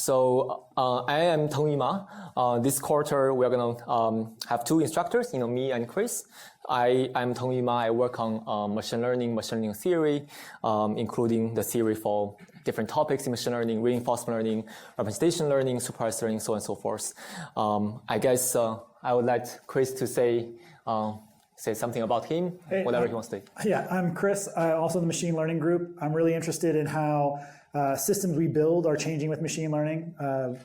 I am Tengyu Ma. This quarter, we're going to have two instructors, me and Chris. I'm Tengyu Ma. I work on machine learning theory, including the theory for different topics in machine learning, reinforcement learning, representation learning, supervised learning, so on and so forth. I guess I would like Chris to say something about him, whatever he wants to say. Yeah, I'm Chris, also in the machine learning group. I'm really interested in how systems we build are changing with machine learning.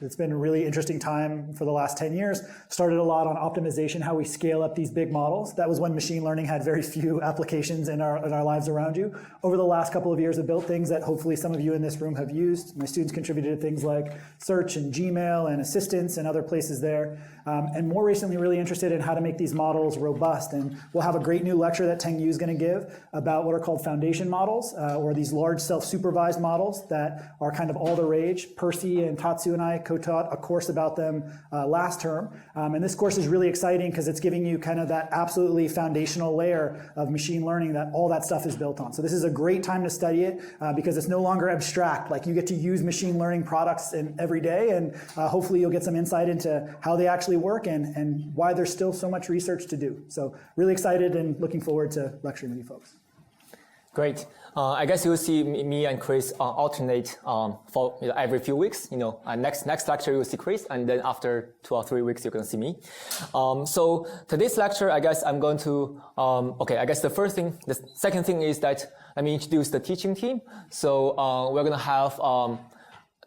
It's been a really interesting time for the last 10 years. Started a lot on optimization, how we scale up these big models. That was when machine learning had very few applications in our lives around you. Over the last couple of years, I've built things that hopefully some of you in this room have used. My students contributed to things like search and Gmail and assistants and other places there. And more recently, really interested in how to make these models robust. And we'll have a great new lecture that Tengyu is going to give about what are called foundation models, or these large self-supervised models that are kind of all the rage. Percy and Tatsu and I co-taught a course about them last term. And this course is really exciting because it's giving you kind of that absolutely foundational layer of machine learning that all that stuff is built on. So this is a great time to study it because it's no longer abstract. Like, you get to use machine learning products every day, and hopefully you'll get some insight into how they actually work and why there's still so much research to do. So really excited and looking forward to lecturing with you folks. Great. I guess you'll see me and Chris alternate for every few weeks. Next lecture you'll see Chris, and then after 2 or 3 weeks you're going to see me. So today's lecture, I guess I'm going to I guess the second thing is that let me introduce the teaching team. So we're going to have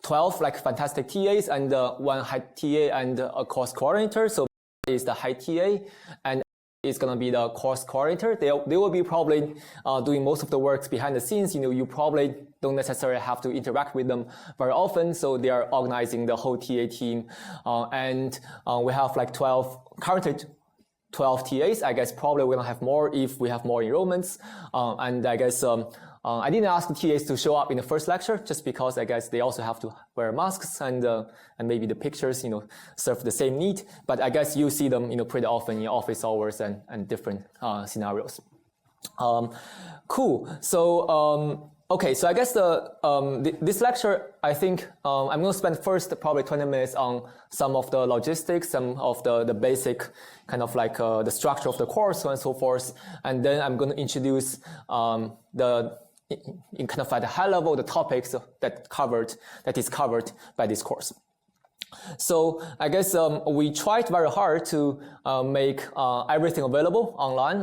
12 fantastic TAs and one head TA and a course coordinator. So is the head TA, and is going to be the course coordinator. They will be probably doing most of the work behind the scenes. You probably don't necessarily have to interact with them very often, so they are organizing the whole TA team. And we have currently 12 TAs. I guess probably we're going to have more if we have more enrollments. And I guess I didn't ask the TAs to show up in the first lecture just because I guess they also have to wear masks and maybe the pictures, serve the same need. But I guess you see them, pretty often in office hours and different scenarios. Cool. So, okay. So I guess this lecture, I think I'm going to spend first probably 20 minutes on some of the logistics, some of the basic kind of the structure of the course, so on and so forth. And then I'm going to introduce in kind of at a high level, the topics that is covered by this course. So I guess we tried very hard to make everything available online,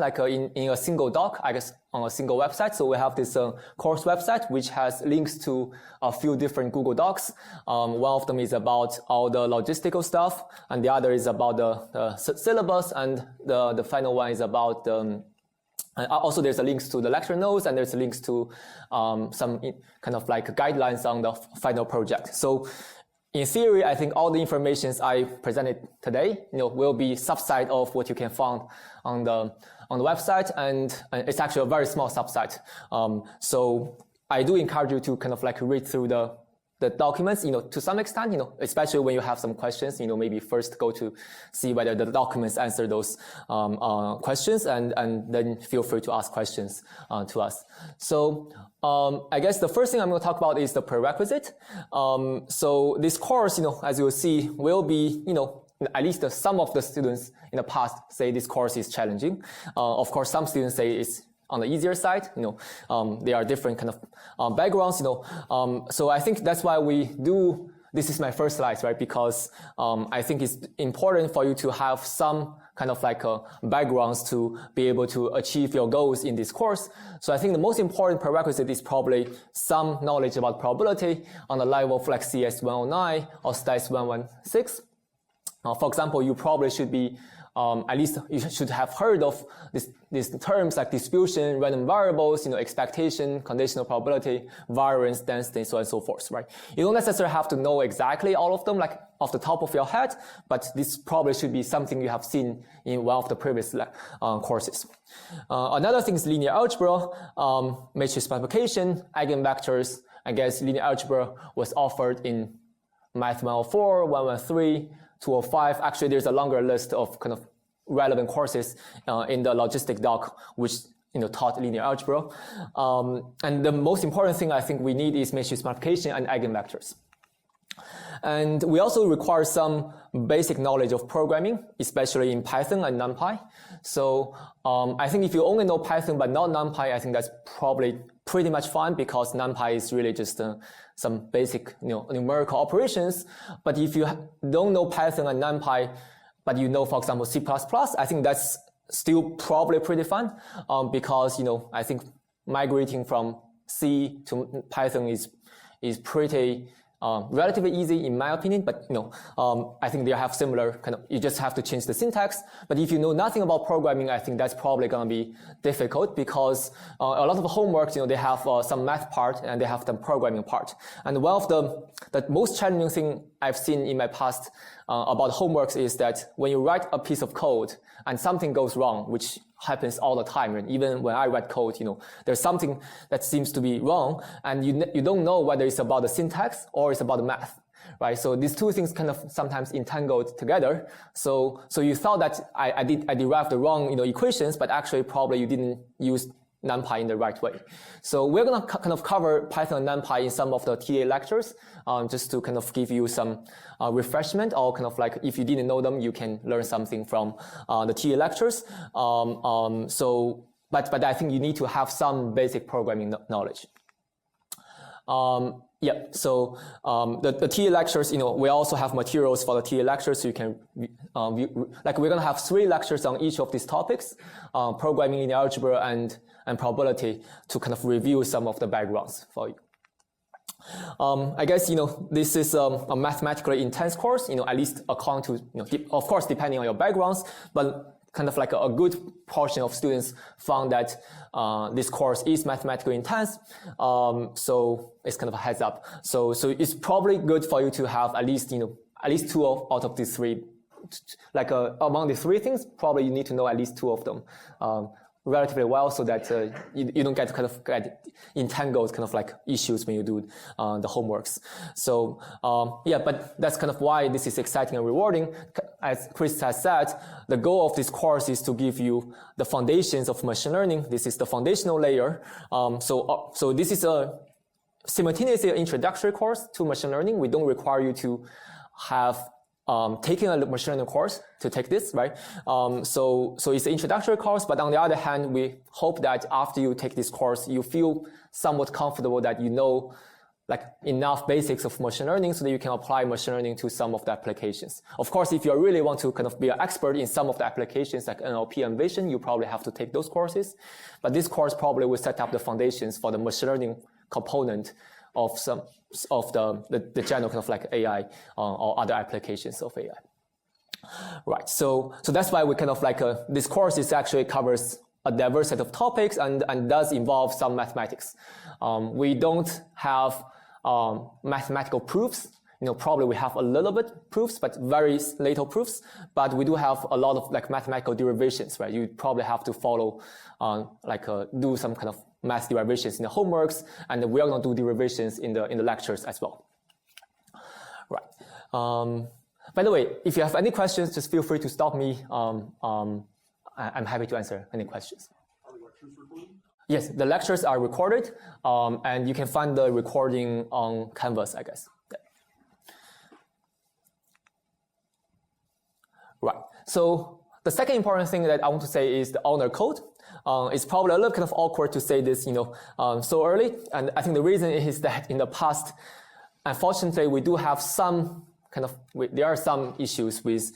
in a single doc, I guess on a single website. So we have this course website, which has links to a few different Google Docs. One of them is about all the logistical stuff, and the other is about the syllabus, and the final one is about also, there's a links to the lecture notes, and there's links to some kind of guidelines on the final project. So in theory, I think all the information I presented today, will be subset of what you can find on the website, and it's actually a very small subset. So I do encourage you to kind of read through the documents, to some extent, especially when you have some questions, maybe first go to see whether the documents answer those questions, and then feel free to ask questions to us. So I guess the first thing I'm going to talk about is the prerequisite. So this course, as you will see, will be, at least some of the students in the past say this course is challenging. Of course, some students say it's on the easier side, there are different kind of backgrounds, so I think that's why this is my first slide, right? Because I think it's important for you to have some kind of backgrounds to be able to achieve your goals in this course. So I think the most important prerequisite is probably some knowledge about probability on the level of CS229 or CS116. For example, you probably should be at least you should have heard of these terms like distribution, random variables, expectation, conditional probability, variance, density, so on and so forth, right? You don't necessarily have to know exactly all of them, off the top of your head, but this probably should be something you have seen in one of the previous courses. Another thing is linear algebra, matrix multiplication, eigenvectors. I guess linear algebra was offered in Math 104, 113, 205. Actually, there's a longer list of kind of relevant courses in the logistic doc, which taught linear algebra. And the most important thing I think we need is matrix multiplication and eigenvectors. And we also require some basic knowledge of programming, especially in Python and NumPy. So I think if you only know Python but not NumPy, I think that's probably pretty much fine, because NumPy is really just some basic numerical operations. But if you don't know Python and NumPy, but you know, for example, C++, I think that's still probably pretty fun, because I think migrating from C to Python is pretty relatively easy in my opinion, but I think they have similar you just have to change the syntax. But if you know nothing about programming, I think that's probably going to be difficult, because a lot of the homeworks, they have some math part and they have the programming part. And one of the most challenging thing I've seen in my past about homeworks is that when you write a piece of code and something goes wrong, which happens all the time, and even when I write code, there's something that seems to be wrong, and you don't know whether it's about the syntax or it's about the math, right? So these two things kind of sometimes entangled together. So you thought that I derived the wrong equations, but actually probably you didn't use NumPy in the right way. So we're going to kind of cover Python and NumPy in some of the TA lectures, just to kind of give you some refreshment, or kind of like if you didn't know them, you can learn something from the TA lectures. But I think you need to have some basic programming knowledge. So the TA lectures, we also have materials for the TA lectures, so you can view, like we're going to have 3 lectures on each of these topics, programming, linear algebra, and probability, to kind of review some of the backgrounds for you. I guess, this is a mathematically intense course, at least according to, of course, depending on your backgrounds, but kind of like a good portion of students found that this course is mathematically intense. So it's kind of a heads up. So it's probably good for you to have at least 2 out of these 3. Like among the 3 things, probably you need to know at least 2 of them relatively well, so that you don't get get entangled kind of like issues when you do the homeworks. So but that's kind of why this is exciting and rewarding. As Chris has said, the goal of this course is to give you the foundations of machine learning. This is the foundational layer. So this is a simultaneously an introductory course to machine learning. We don't require you to have taking a machine learning course to take this, right? So it's an introductory course, but on the other hand, we hope that after you take this course, you feel somewhat comfortable that you know like enough basics of machine learning so that you can apply machine learning to some of the applications. Of course, if you really want to kind of be an expert in some of the applications like NLP and vision, you probably have to take those courses. But this course probably will set up the foundations for the machine learning component of some of the general kind of like AI or other applications of AI. Right. So that's why we kind of like this course is actually covers a diverse set of topics and does involve some mathematics. We don't have mathematical proofs. Probably we have a little bit proofs, but very little proofs. But we do have a lot of like mathematical derivations, right? You probably have to follow do some kind of math derivations in the homeworks, and we are going to do derivations in the lectures as well. Right. By the way, if you have any questions, just feel free to stop me. I'm happy to answer any questions. Are the lectures recorded? Yes, the lectures are recorded, and you can find the recording on Canvas, I guess. Yeah. Right. So the second important thing that I want to say is the honor code. It's probably a little kind of awkward to say this, so early. And I think the reason is that in the past, unfortunately, we do have some there are some issues with,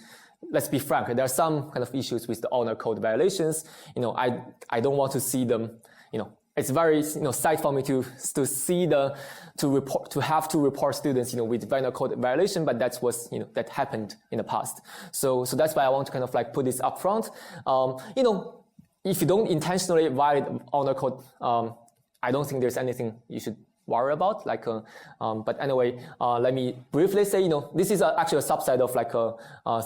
let's be frank, there are some kind of issues with the honor code violations. I don't want to see them, it's very, sad for me to see to have to report students, with honor code violation, but that's what's, that happened in the past. So that's why I want to kind of like put this up front. If you don't intentionally violate honor code, I don't think there's anything you should worry about. But anyway, let me briefly say, this is actually a subset of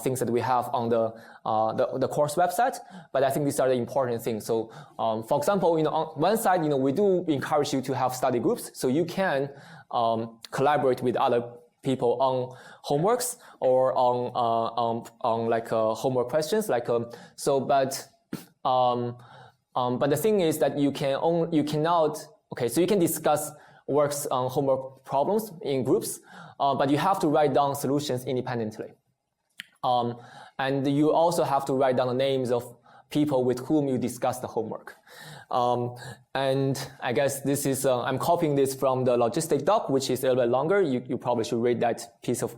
things that we have on the course website. But I think these are the important things. So, for example, on one side, we do encourage you to have study groups, so you can collaborate with other people on homeworks or on homework questions. But the thing is that you cannot. Okay, so you can discuss works on homework problems in groups, but you have to write down solutions independently. And you also have to write down the names of people with whom you discuss the homework. And I guess this is, I'm copying this from the logistic doc, which is a little bit longer. You probably should read that piece of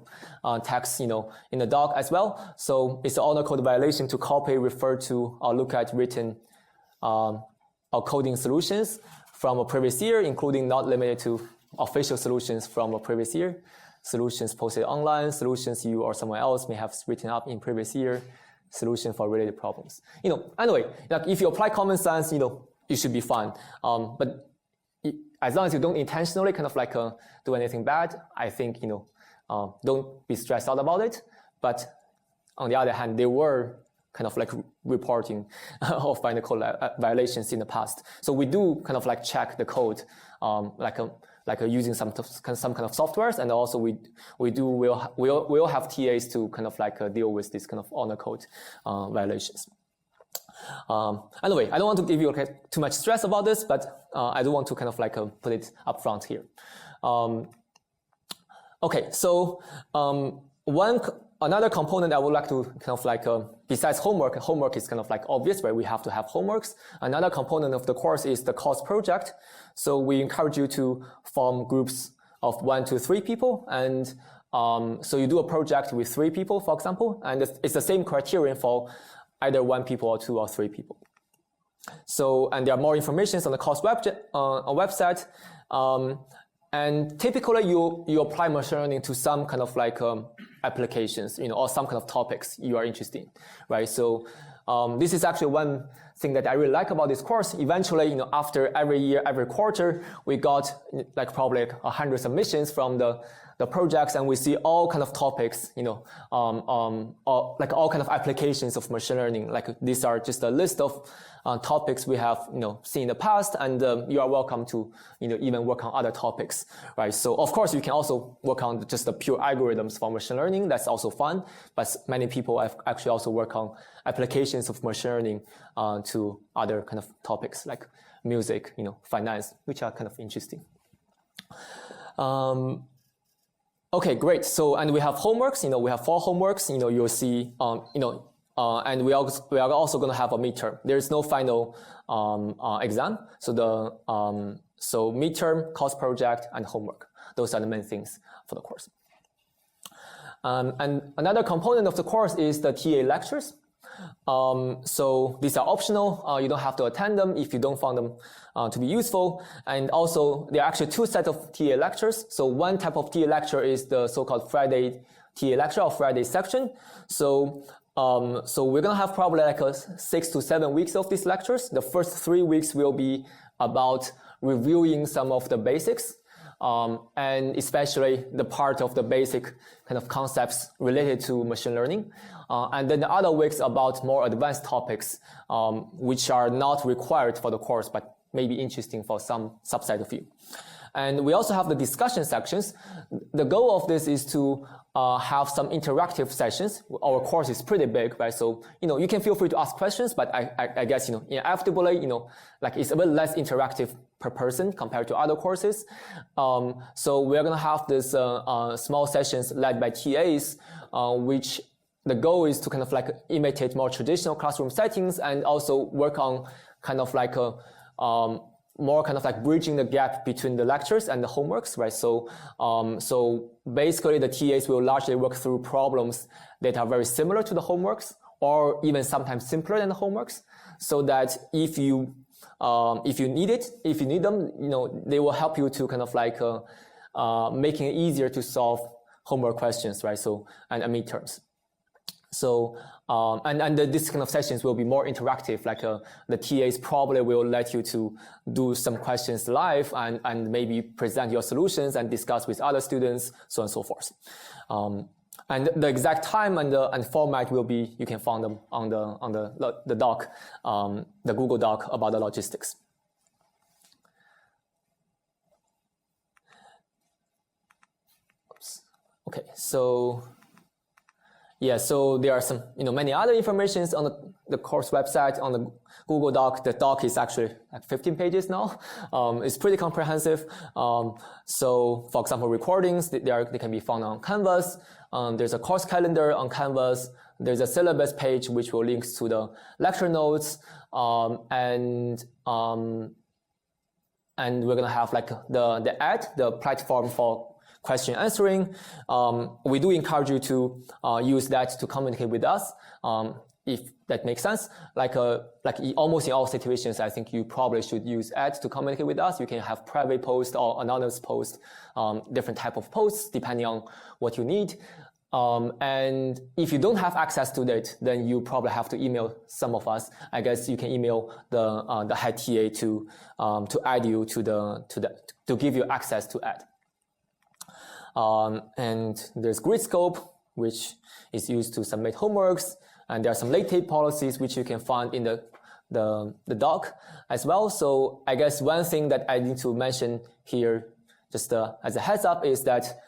text, in the doc as well. So it's an honor code violation to copy, refer to, or look at written or coding solutions from a previous year, including not limited to official solutions from a previous year, solutions posted online, solutions you or someone else may have written up in previous year, solution for related problems. Anyway, like if you apply common sense, you should be fine. But as long as you don't intentionally kind of like do anything bad, I think, don't be stressed out about it. But on the other hand, there were kind of like reporting of binary code violations in the past. So we do kind of like check the code, using some kind of softwares, and also we'll have TAs to kind of like deal with this kind of honor code violations. Anyway, I don't want to give you too much stress about this, but I do want to kind of like put it up front here. Okay, so another component I would like to kind of like, besides homework is kind of like obvious, right? We have to have homeworks. Another component of the course is the course project. So we encourage you to form groups of 1 to 3 people. And so you do a project with 3 people, for example, and it's the same criterion for either 1 people or 2 or 3 people. So, and there are more information on the course website. And typically you apply machine learning to some kind of like applications, or some kind of topics you are interested in, right? So this is actually one thing that I really like about this course. Eventually, after every year, every quarter, we got like probably 100 submissions from the projects, and we see all kind of topics, like all kind of applications of machine learning. Like these are just a list of topics we have, seen in the past, and you are welcome to, even work on other topics, right? So of course you can also work on just the pure algorithms for machine learning. That's also fun, but many people have actually also work on applications of machine learning to other kind of topics like music, finance, which are kind of interesting. Okay, great. So, and we have homeworks, we have 4 homeworks, you'll see, and we are also going to have a midterm. There is no final exam. So so midterm, course project, and homework. Those are the main things for the course. And another component of the course is the TA lectures. So these are optional. You don't have to attend them if you don't find them to be useful. And also, there are actually 2 sets of TA lectures. So one type of TA lecture is the so-called Friday TA lecture or Friday section. So we're going to have probably like 6 to 7 weeks of these lectures. The first 3 weeks will be about reviewing some of the basics, and especially the part of the basic kind of concepts related to machine learning. And then the other weeks about more advanced topics, which are not required for the course, but may be interesting for some subset of you. And we also have the discussion sections. The goal of this is to have some interactive sessions. Our course is pretty big, right? So, you can feel free to ask questions, but I guess, inevitably, like it's a bit less interactive per person compared to other courses. So we're going to have this small sessions led by TAs, which the goal is to kind of like imitate more traditional classroom settings and also work on kind of like more kind of like bridging the gap between the lectures and the homeworks, right? So, so basically the TAs will largely work through problems that are very similar to the homeworks or even sometimes simpler than the homeworks, so that if you need them, they will help you to kind of like making it easier to solve homework questions, right? So, and midterms. So, and this kind of sessions will be more interactive, like the TAs probably will let you to do some questions live and maybe present your solutions and discuss with other students, so on and so forth. And the exact time and format will be, you can find them on the doc, the Google Doc about the logistics. Oops. Okay, so Yeah, so there are some, many other informations on the course website, on the Google Doc. The doc is actually like 15 pages now. It's pretty comprehensive. So for example, recordings, they can be found on Canvas. There's a course calendar on Canvas. There's a syllabus page which will link to the lecture notes. And we're gonna have like the ad, the platform for question answering. We do encourage you to use that to communicate with us, if that makes sense. Like almost in all situations, I think you probably should use ads to communicate with us. You can have private post or anonymous post, different type of posts depending on what you need. And if you don't have access to that, then you probably have to email some of us. I guess you can email the head TA to add you to give you access to ad. And there's Gridescope, which is used to submit homeworks, and there are some late tape policies which you can find in the doc as well. So I guess one thing that I need to mention here, just as a heads up, is that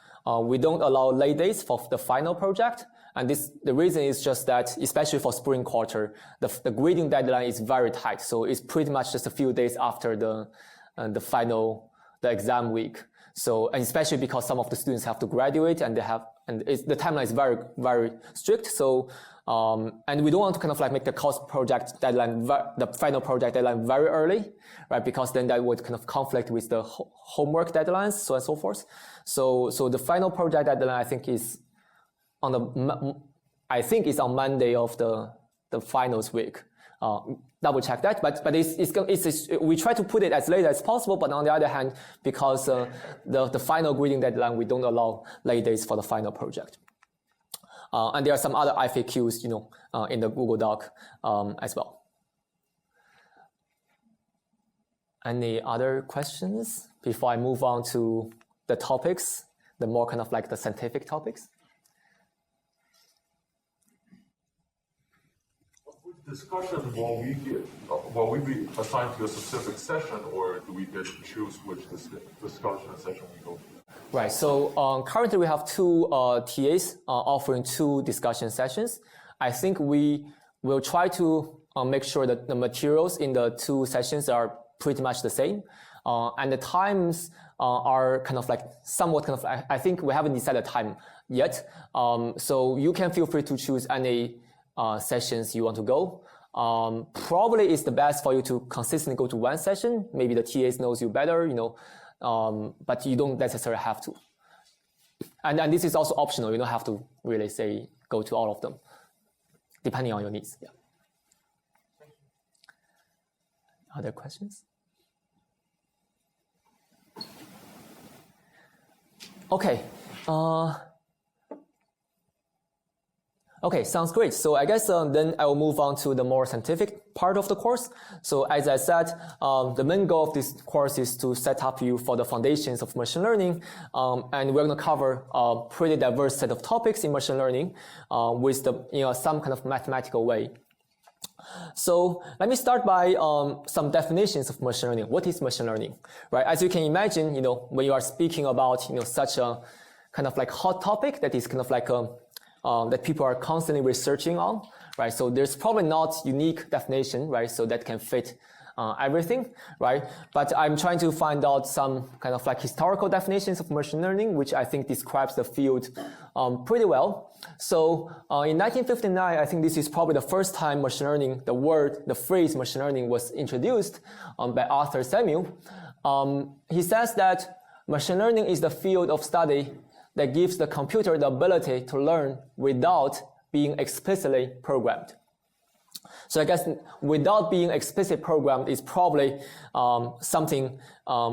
we don't allow late dates for the final project. And the reason is just that, especially for spring quarter, the grading deadline is very tight. So it's pretty much just a few days after the exam week. So, and especially because some of the students have to graduate and the timeline is very, very strict. So, and we don't want to kind of like make the course project deadline, the final project deadline very early, right? Because then that would kind of conflict with the homework deadlines, so on and so forth. So the final project deadline, I think is on Monday of the finals week. Double check that, but we try to put it as late as possible. But on the other hand, because the final grading deadline, we don't allow late dates for the final project. And there are some other FAQs, in the Google Doc as well. Any other questions before I move on to the topics, the more kind of like the scientific topics? Discussion, will we be assigned to a specific session, or do we get to choose which discussion session we go to? Right. So currently we have two TAs offering two discussion sessions. I think we will try to make sure that the materials in the two sessions are pretty much the same, and the times are kind of like somewhat kind of. I think we haven't decided time yet. So you can feel free to choose any sessions you want to go. Probably it's the best for you to consistently go to one session. Maybe the TAs knows you better, but you don't necessarily have to. And this is also optional. You don't have to really say go to all of them, depending on your needs. Yeah. Other questions? Okay. Okay, sounds great. So I guess then I will move on to the more scientific part of the course. So as I said, the main goal of this course is to set up you for the foundations of machine learning. And we're going to cover a pretty diverse set of topics in machine learning with some kind of mathematical way. So let me start by some definitions of machine learning. What is machine learning? Right? As you can imagine, when you are speaking about such a kind of like hot topic that is kind of like that people are constantly researching on, right? So there's probably not unique definition, right? So that can fit everything, right? But I'm trying to find out some kind of like historical definitions of machine learning, which I think describes the field pretty well. So in 1959, I think this is probably the first time machine learning, the phrase machine learning was introduced by Arthur Samuel. He says that machine learning is the field of study that gives the computer the ability to learn without being explicitly programmed. So I guess without being explicitly programmed is probably something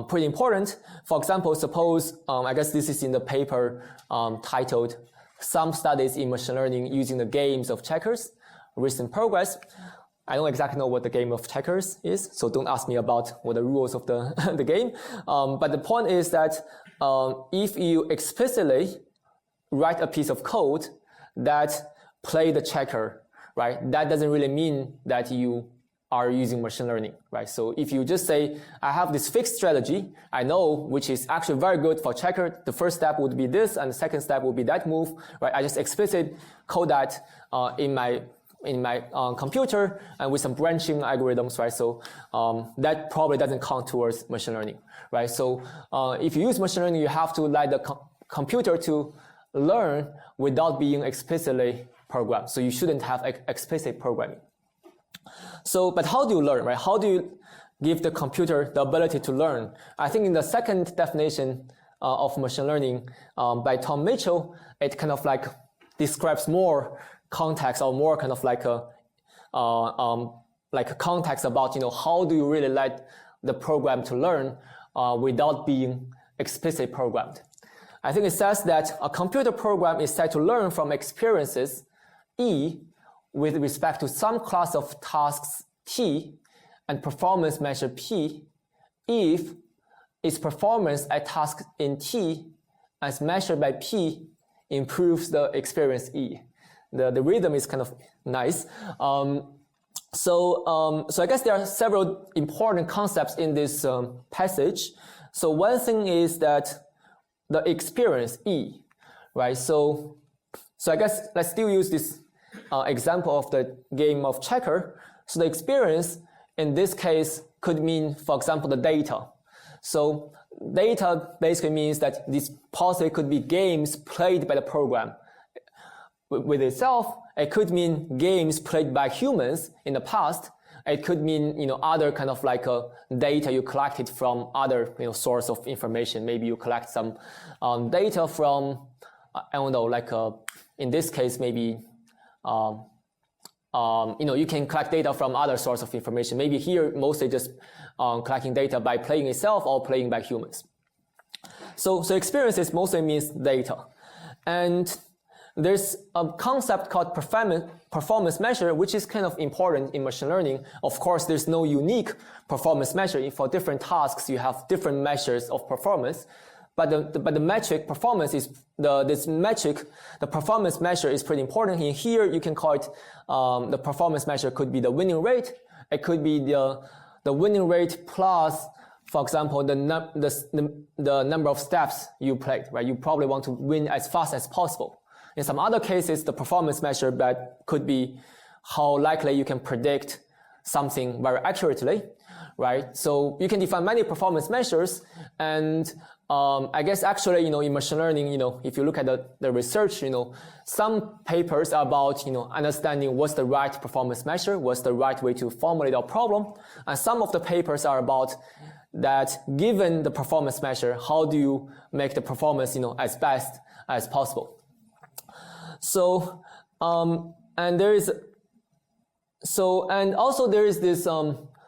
pretty important. For example, suppose, I guess this is in the paper titled Some Studies in Machine Learning Using the Games of Checkers, Recent Progress. I don't exactly know what the game of checkers is, so don't ask me about what the rules of the game. But the point is that if you explicitly write a piece of code that play the checker, right, that doesn't really mean that you are using machine learning, right? So if you just say, I have this fixed strategy, I know which is actually very good for checker. The first step would be this, and the second step would be that move, right? I just explicitly code that in my computer and with some branching algorithms, right? So that probably doesn't count towards machine learning, right? So if you use machine learning, you have to let the computer to learn without being explicitly programmed. So you shouldn't have explicit programming. So, but how do you learn, right? How do you give the computer the ability to learn? I think in the second definition of machine learning by Tom Mitchell, it kind of like describes more context or more kind of like a context about, you know, how do you really let the program to learn without being explicitly programmed. I think it says that a computer program is said to learn from experiences E with respect to some class of tasks T and performance measure P if its performance at task in T as measured by P improves the experience E. The rhythm is kind of nice. So I guess there are several important concepts in this passage. So one thing is that the experience E, right? So I guess let's still use this example of the game of checker. So the experience in this case could mean, for example, the data. So data basically means that this possibly could be games played by the program with itself. It could mean games played by humans in the past. It could mean, you know, other kind of like data you collected from other, you know, source of information. Maybe you collect some data from, I don't know, like in this case, maybe you know, you can collect data from other source of information. Maybe here mostly just collecting data by playing itself or playing by humans. So experiences mostly means data, and there's a concept called performance measure, which is kind of important in machine learning. Of course, there's no unique performance measure. For different tasks, you have different measures of performance. But the metric performance is the performance measure is pretty important. In here, you can call it the performance measure could be the winning rate. It could be the winning rate plus, for example, the number of steps you played. Right? You probably want to win as fast as possible. In some other cases, the performance measure that could be how likely you can predict something very accurately, right? So you can define many performance measures, and I guess actually, you know, in machine learning, you know, if you look at the research, you know, some papers are about, you know, understanding what's the right performance measure, what's the right way to formulate our problem, and some of the papers are about that given the performance measure, how do you make the performance, you know, as best as possible. So, and also there is this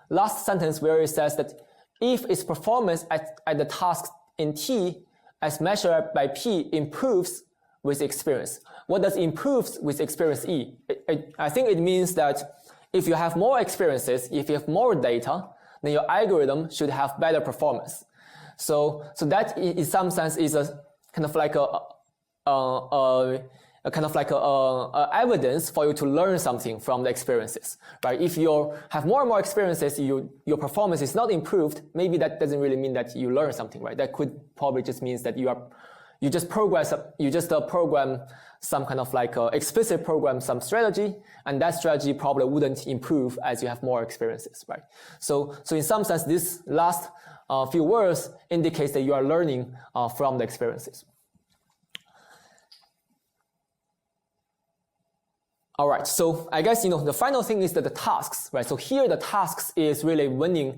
last sentence where it says that if its performance at the task in T as measured by P improves with experience. What does improves with experience E? I think it means that if you have more experiences, if you have more data, then your algorithm should have better performance. So that in some sense is a kind of like a evidence for you to learn something from the experiences, right? If you have more and more experiences, your performance is not improved. Maybe that doesn't really mean that you learn something, right? That could probably just means that you just program some kind of like explicit program some strategy, and that strategy probably wouldn't improve as you have more experiences, right? So in some sense, this last few words indicates that you are learning from the experiences. All right, so I guess, you know, the final thing is that the tasks, right? So here the tasks is really winning,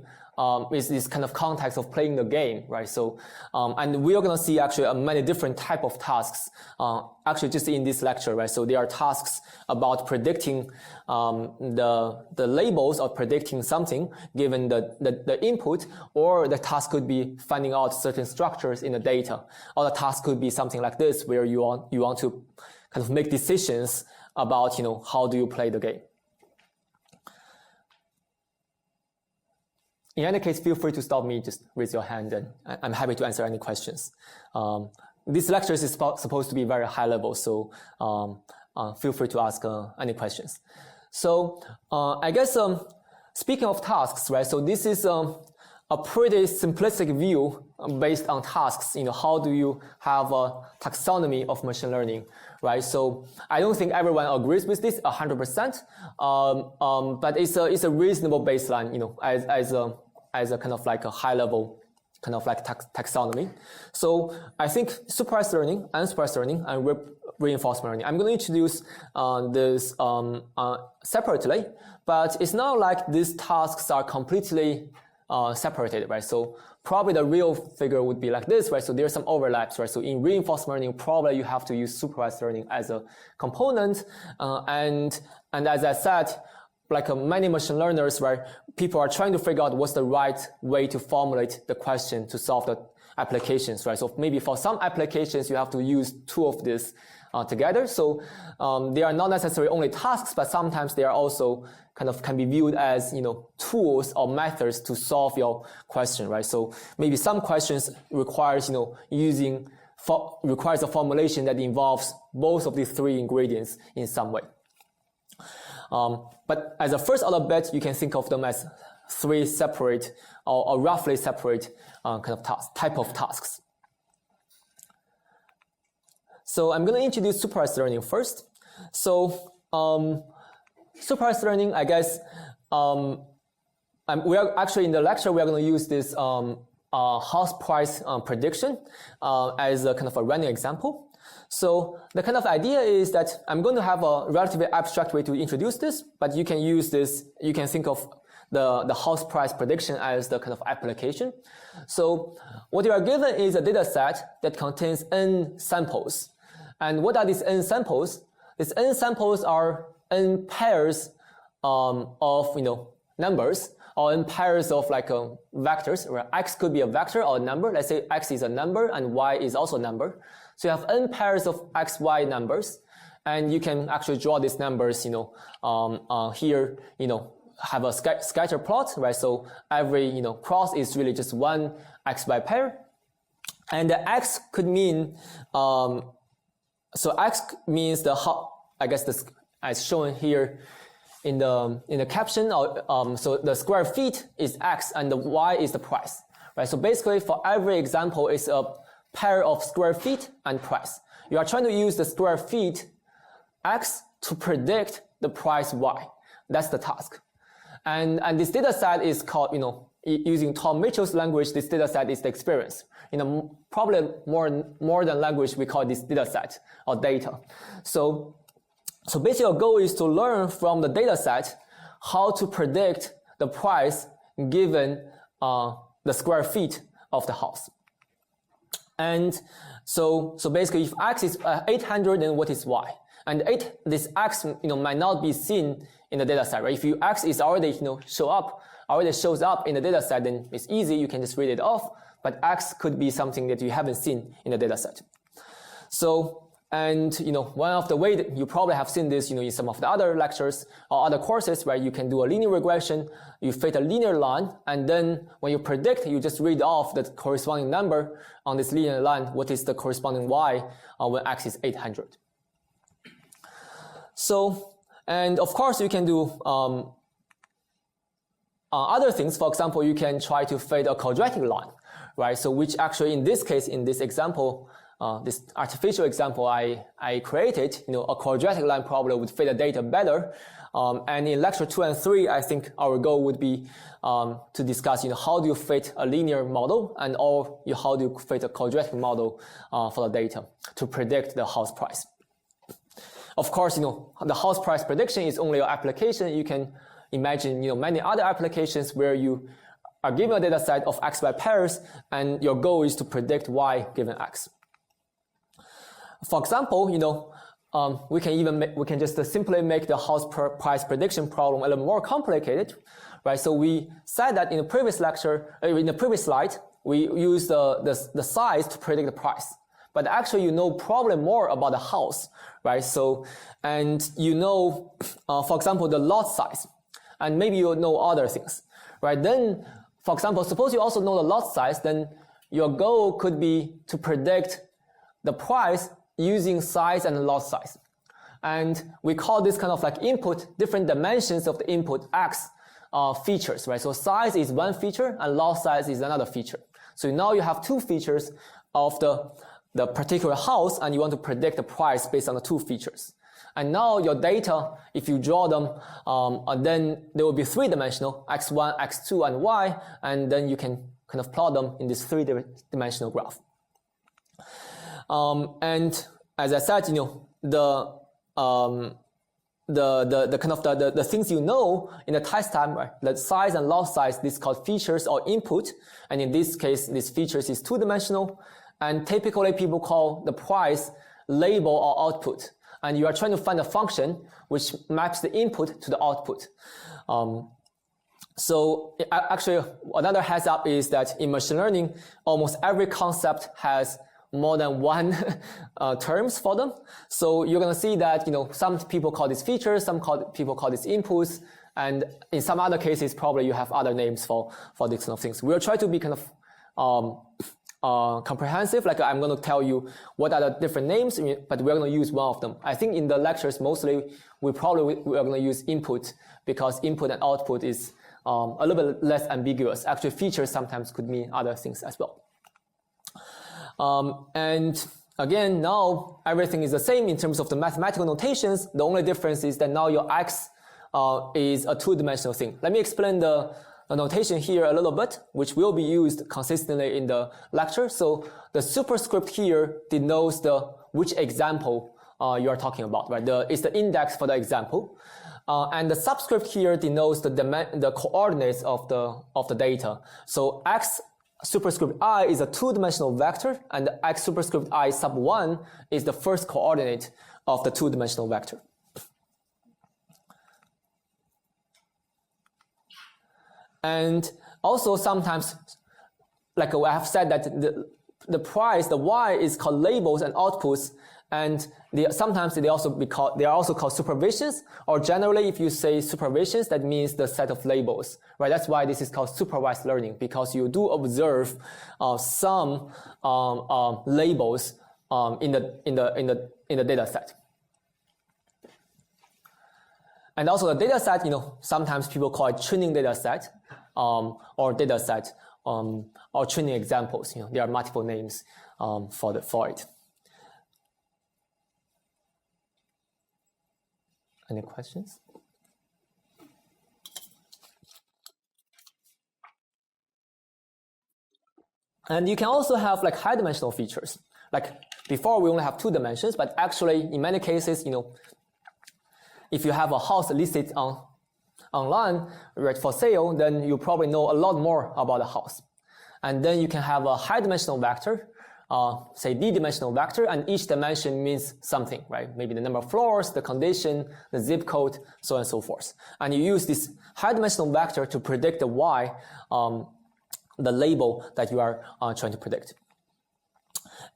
is this kind of context of playing the game, right? So, and we are going to see actually many different type of tasks, actually just in this lecture, right? So there are tasks about predicting the labels or predicting something given the input, or the task could be finding out certain structures in the data, or the task could be something like this where you want to kind of make decisions about, you know, how do you play the game. In any case, feel free to stop me, just raise your hand, and I'm happy to answer any questions. This lecture is supposed to be very high level, so feel free to ask any questions. So I guess speaking of tasks, right? So this is a pretty simplistic view based on tasks. How do you have a taxonomy of machine learning, right? So I don't think everyone agrees with this 100%, but it's a reasonable baseline, as a kind of like a high level kind of like taxonomy. So I think supervised learning, unsupervised learning, and reinforcement learning. I'm going to introduce this separately, but it's not like these tasks are completely separated, right? So probably the real figure would be like this, right? So there's some overlaps, right? So in reinforcement learning, probably you have to use supervised learning as a component, and as I said, like many machine learners, right? People are trying to figure out what's the right way to formulate the question to solve the applications, right? So maybe for some applications, you have to use two of these together. So they are not necessarily only tasks, but sometimes they are also kind of can be viewed as, tools or methods to solve your question, right? So maybe some questions requires, requires a formulation that involves both of these three ingredients in some way. But as a first order bit, you can think of them as three separate or roughly separate kind of type of tasks. So I'm going to introduce supervised learning first. So supervised learning, I guess, we are actually in the lecture, we are going to use this house price prediction as a kind of a running example. So the kind of idea is that I'm going to have a relatively abstract way to introduce this, but you can use this, you can think of the house price prediction as the kind of application. So what you are given is a data set that contains n samples. And what are these n samples? These n samples are n pairs of numbers, or n pairs of like vectors, where x could be a vector or a number. Let's say x is a number and y is also a number. So you have n pairs of x, y numbers, and you can actually draw these numbers, here, have a scatter plot, right? So every, cross is really just one x, y pair. And the x could mean, so x means I guess this, as shown here in the caption, so the square feet is x and the y is the price, right? So basically for every example, it's a pair of square feet and price. You are trying to use the square feet x to predict the price y. That's the task. And this data set is called, using Tom Mitchell's language, this data set is the experience. Probably more than language, we call this data set or data. So basically our goal is to learn from the data set how to predict the price given the square feet of the house. And so basically if x is 800, then what is y? And this x, might not be seen in the data set, right? If x is already, shows up in the data set, then it's easy, you can just read it off, but x could be something that you haven't seen in the data set. So, and, one of the way that you probably have seen this, in some of the other lectures or other courses where you can do a linear regression, you fit a linear line, and then when you predict, you just read off the corresponding number on this linear line, what is the corresponding y when x is 800. So, and of course you can do other things. For example, you can try to fit a quadratic line, right? So which actually in this case, in this example, this artificial example I created, a quadratic line probably would fit the data better. And in lecture 2 and 3, I think our goal would be to discuss, how do you fit a linear model and how do you fit a quadratic model for the data to predict the house price. Of course, the house price prediction is only an application. You can imagine, many other applications where you are given a data set of x, y pairs, and your goal is to predict y given x. For example, we can just simply make the house price prediction problem a little more complicated, right? So we said that in the previous lecture, in the previous slide, we used the size to predict the price. But actually, probably more about the house, right? So, and for example, the lot size, and maybe you know other things, right? Then, for example, suppose you also know the lot size, then your goal could be to predict the price using size and lot size. And we call this kind of like input, different dimensions of the input x features, right? So size is one feature and lot size is another feature. So now you have two features of the particular house and you want to predict the price based on the two features. And now your data, if you draw them, then they will be three-dimensional, x1, x2, and y, and then you can kind of plot them in this three-dimensional graph. And as I said, you know, the things you know in the test time, right? The size and lot size, this is called features or input. And in this case, this features is two-dimensional. And typically people call the price label or output. And you are trying to find a function which maps the input to the output. So actually, another heads up is that in machine learning, almost every concept has more than one terms for them. So you're going to see that, you know, some people call these features, people call these inputs, and in some other cases, probably you have other names for these kind of things. We'll try to be kind of comprehensive. Like I'm going to tell you what are the different names, but we're going to use one of them. I think in the lectures, mostly we are going to use input because input and output is a little bit less ambiguous. Actually, features sometimes could mean other things as well. And again, now everything is the same in terms of the mathematical notations. The only difference is that now your x is a two-dimensional thing. Let me explain the notation here a little bit, which will be used consistently in the lecture. So the superscript here denotes which example you are talking about, right? It's the index for the example. And the subscript here denotes the coordinates of the data. So x superscript I is a two-dimensional vector, and the x superscript I sub 1 is the first coordinate of the two-dimensional vector. And also sometimes, like I have said, that the price, the y, is called labels and outputs, and sometimes they are also called supervisions, or generally if you say supervisions, that means the set of labels, right? That's why this is called supervised learning, because you do observe some labels in the data set. And also the data set, you know, sometimes people call it training data set, or data set, or training examples. You know, there are multiple names for it. Any questions? And you can also have like high-dimensional features. Like before, we only have 2 dimensions, but actually, in many cases, you know, if you have a house listed online, right, for sale, then you probably know a lot more about the house. And then you can have a high-dimensional vector, say d-dimensional vector, and each dimension means something, right? Maybe the number of floors, the condition, the zip code, so on and so forth. And you use this high-dimensional vector to predict the y, the label that you are trying to predict.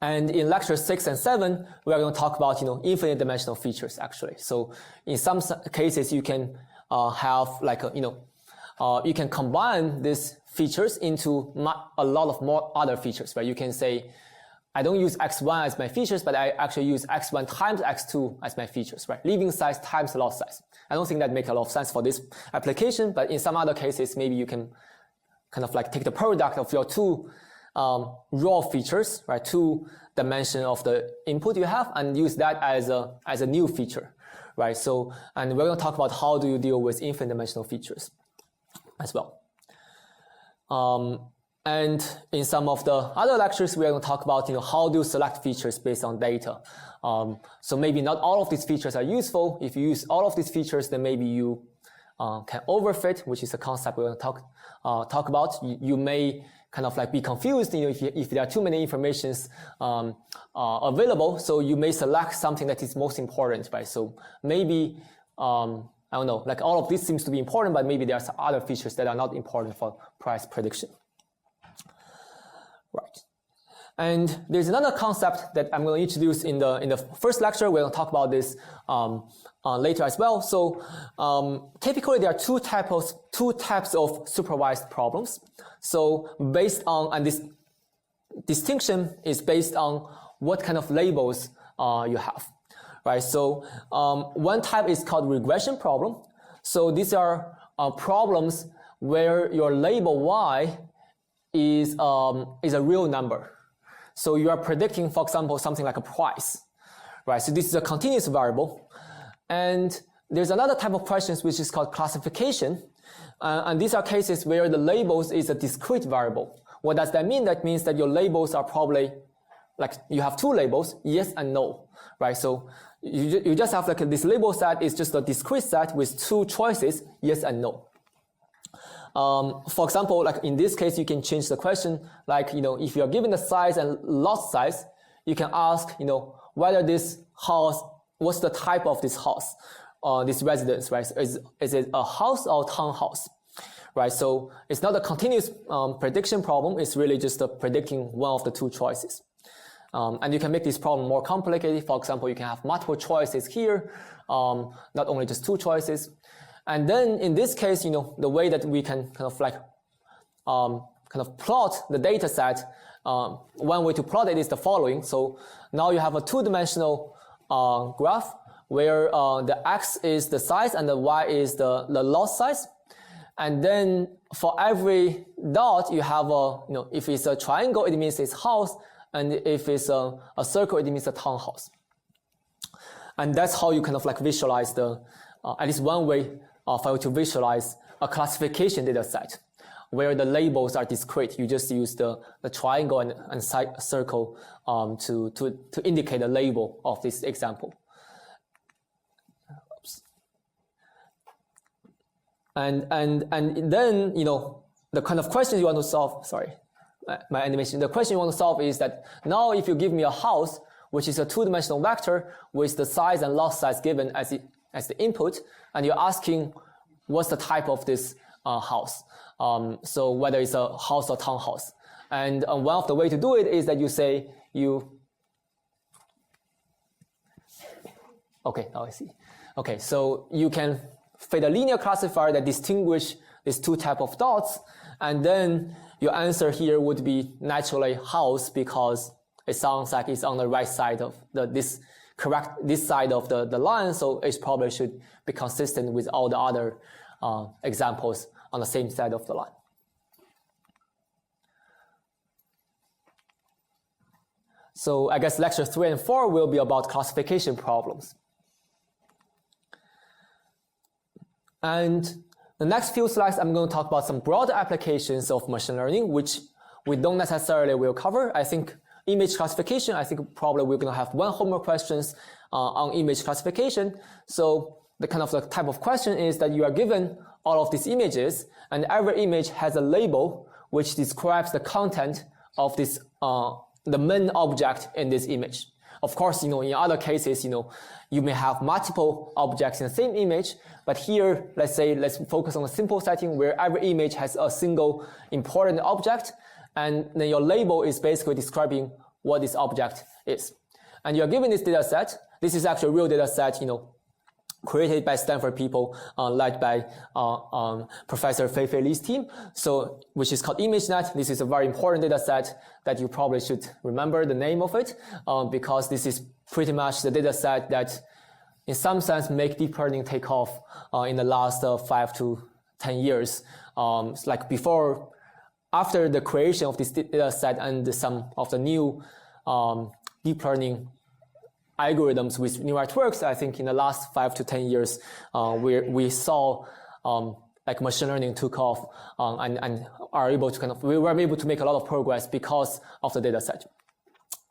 And in lecture 6 and 7, we are going to talk about, you know, infinite dimensional features actually. So in some cases, you can have like you can combine these features into a lot of more other features, right? You can say, I don't use x1 as my features, but I actually use x1 times x2 as my features, right? Leaving size times lot size. I don't think that makes a lot of sense for this application, but in some other cases, maybe you can kind of like take the product of your 2 raw features, right? 2 dimension of the input you have, and use that as a new feature, right? So, and we're going to talk about how do you deal with infinite dimensional features as well. And in some of the other lectures, we are going to talk about, you know, how do you select features based on data. So maybe not all of these features are useful. If you use all of these features, then maybe you can overfit, which is a concept we're going to talk about. You may kind of like be confused, you know, if there are too many informations available. So you may select something that is most important, right? So maybe I don't know, like all of this seems to be important, but maybe there are some other features that are not important for price prediction. Right. And there's another concept that I'm going to introduce in the first lecture. We're going to talk about this later as well. So typically there are two types of supervised problems. So based on, and this distinction is based on what kind of labels you have, right? So one type is called regression problem. So these are problems where your label y is a real number. So you are predicting, for example, something like a price, right? So this is a continuous variable. And there's another type of questions which is called classification. And these are cases where the labels is a discrete variable. What does that mean? That means that your labels are probably, like you have two labels, yes and no, right? So you just have like this label set is just a discrete set with two choices, yes and no. For example, like in this case, you can change the question, like, if you're given the size and lot size, you can ask, whether this house, what's the type of this house, this residence, right? Is it a house or townhouse, right? So it's not a continuous prediction problem. It's really just predicting one of the two choices. And you can make this problem more complicated. For example, you can have multiple choices here, not only just two choices. And then in this case, the way that we can kind of plot the data set, one way to plot it is the following. So now you have a two-dimensional graph where the x is the size and the y is the lot size. And then for every dot, you have if it's a triangle, it means it's house. And if it's a circle, it means a townhouse. And that's how you kind of like visualize at least one way for you to visualize a classification data set where the labels are discrete. You just use the triangle and circle to indicate the label of this example. Oops. And then, the kind of question you want to solve, sorry, my animation. The question you want to solve is that now if you give me a house, which is a two-dimensional vector with the size and lot size given as the input, and you're asking what's the type of this house. So whether it's a house or townhouse. And one of the way to do it is that you say okay, now I see. Okay, so you can fit a linear classifier that distinguish these two type of dots, and then your answer here would be naturally house because it sounds like it's on the right side of this side of the line, so it probably should be consistent with all the other examples on the same side of the line. So I guess lecture 3 and 4 will be about classification problems. And the next few slides, I'm going to talk about some broad applications of machine learning, which we don't necessarily will cover. I think image classification, I think probably we're going to have one homework questions on image classification. So the kind of the type of question is that you are given all of these images, and every image has a label which describes the content of this the main object in this image. Of course, in other cases, you may have multiple objects in the same image, but here, let's focus on a simple setting where every image has a single important object, and then your label is basically describing what this object is. And you're given this data set. This is actually a real data set, created by Stanford people, led by Professor Fei Li's team, which is called ImageNet. This is a very important data set that you probably should remember the name of it, because this is pretty much the data set that, in some sense, make deep learning take off in the last 5 to 10 years. After the creation of this data set and some of the new deep learning algorithms with neural networks, I think in the last 5 to 10 years, we saw machine learning took off and are able to we were able to make a lot of progress because of the data set.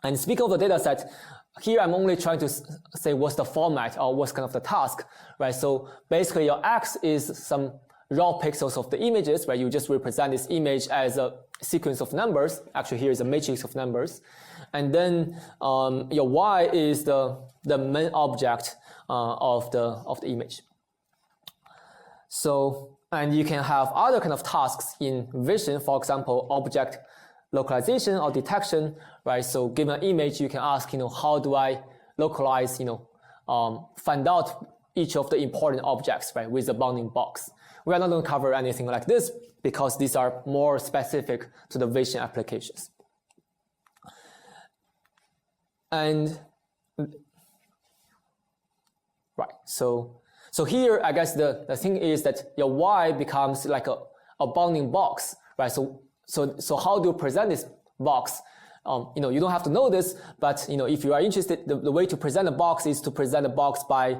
And speaking of the data set, here I'm only trying to say what's the format or what's kind of the task, right? So basically your X is some raw pixels of the images, where you just represent this image as a sequence of numbers. Actually, here is a matrix of numbers. And then your Y is the main object of the image. So, and you can have other kind of tasks in vision, for example, object localization or detection, right? So given an image, you can ask, how do I localize, find out each of the important objects, right, with a bounding box. We are not going to cover anything like this because these are more specific to the vision applications. And right, so So here, I guess the thing is that your y becomes like a bounding box, right? So how do you present this box? You don't have to know this, but if you are interested, the way to present a box is to present a box by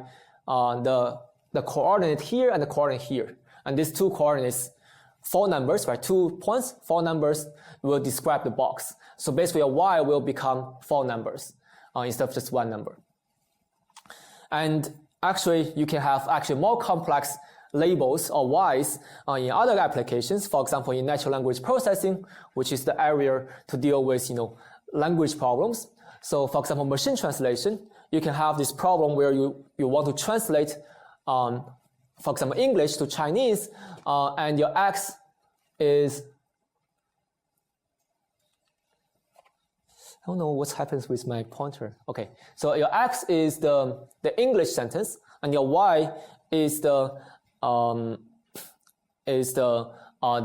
the coordinate here and the coordinate here. And these two coordinates, 4 numbers, right? 2 points, 4 numbers will describe the box. So basically your y will become 4 numbers instead of just 1 number. And actually, you can have actually more complex labels or y's in other applications. For example, in natural language processing, which is the area to deal with language problems. So for example, machine translation, you can have this problem where you want to translate, for example, English to Chinese, and your x is, I don't know what happens with my pointer. Okay, so your x is the English sentence, and your y is the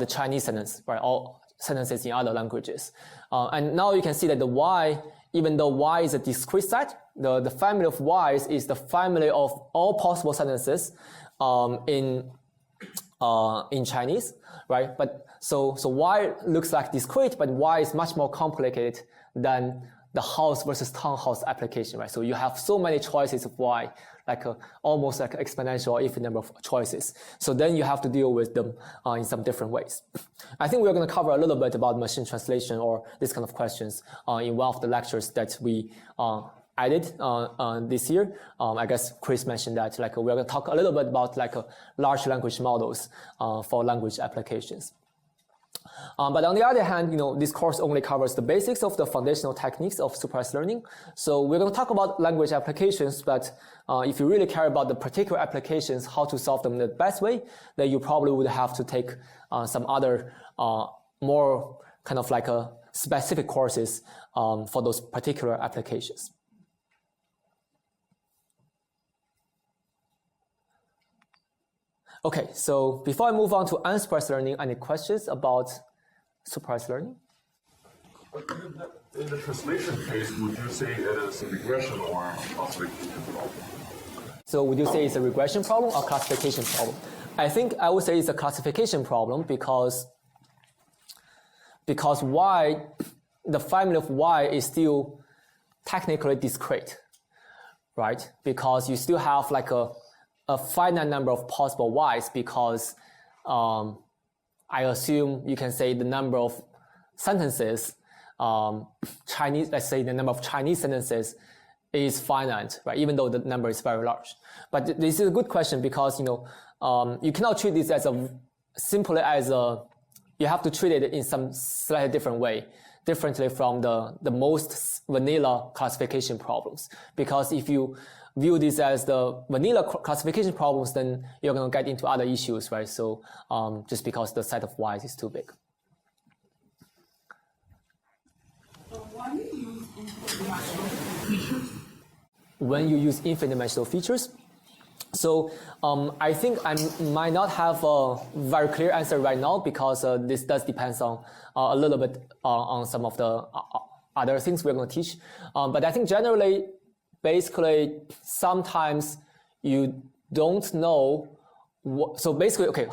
Chinese sentence, right? All sentences in other languages. And now you can see that the y, even though y is a discrete set, the family of y's is the family of all possible sentences in Chinese, right? But so y looks like discrete, but y is much more complicated than the house versus townhouse application, right? So you have so many choices of y, like almost like exponential or infinite number of choices. So then you have to deal with them in some different ways. I think we're going to cover a little bit about machine translation or this kind of questions in one of the lectures that we added this year. I guess Chris mentioned that we're going to talk a little bit about large language models for language applications. But on the other hand, this course only covers the basics of the foundational techniques of supervised learning. So we're going to talk about language applications, but if you really care about the particular applications, how to solve them in the best way, then you probably would have to take some other more kind of specific courses for those particular applications. Okay, so before I move on to unsupervised learning, any questions about supervised learning? In the translation case, would you say it is a regression or a classification problem? So would you say it's a regression problem or classification problem? I think I would say it's a classification problem because y, the family of y is still technically discrete, right? Because you still have a finite number of possible y's because I assume you can say the number of sentences, let's say the number of Chinese sentences is finite, right? Even though the number is very large. But this is a good question because, you cannot treat this as simply as you have to treat it in some slightly different way, differently from the most vanilla classification problems. Because if you view this as the vanilla classification problems, then you're going to get into other issues, right? So just because the set of y's is too big. So why do you use infinite-dimensional features? When you use infinite-dimensional features, so I think I might not have a very clear answer right now because this does depend on a little bit on some of the other things we're going to teach. But I think generally, basically, sometimes you don't know so basically, okay,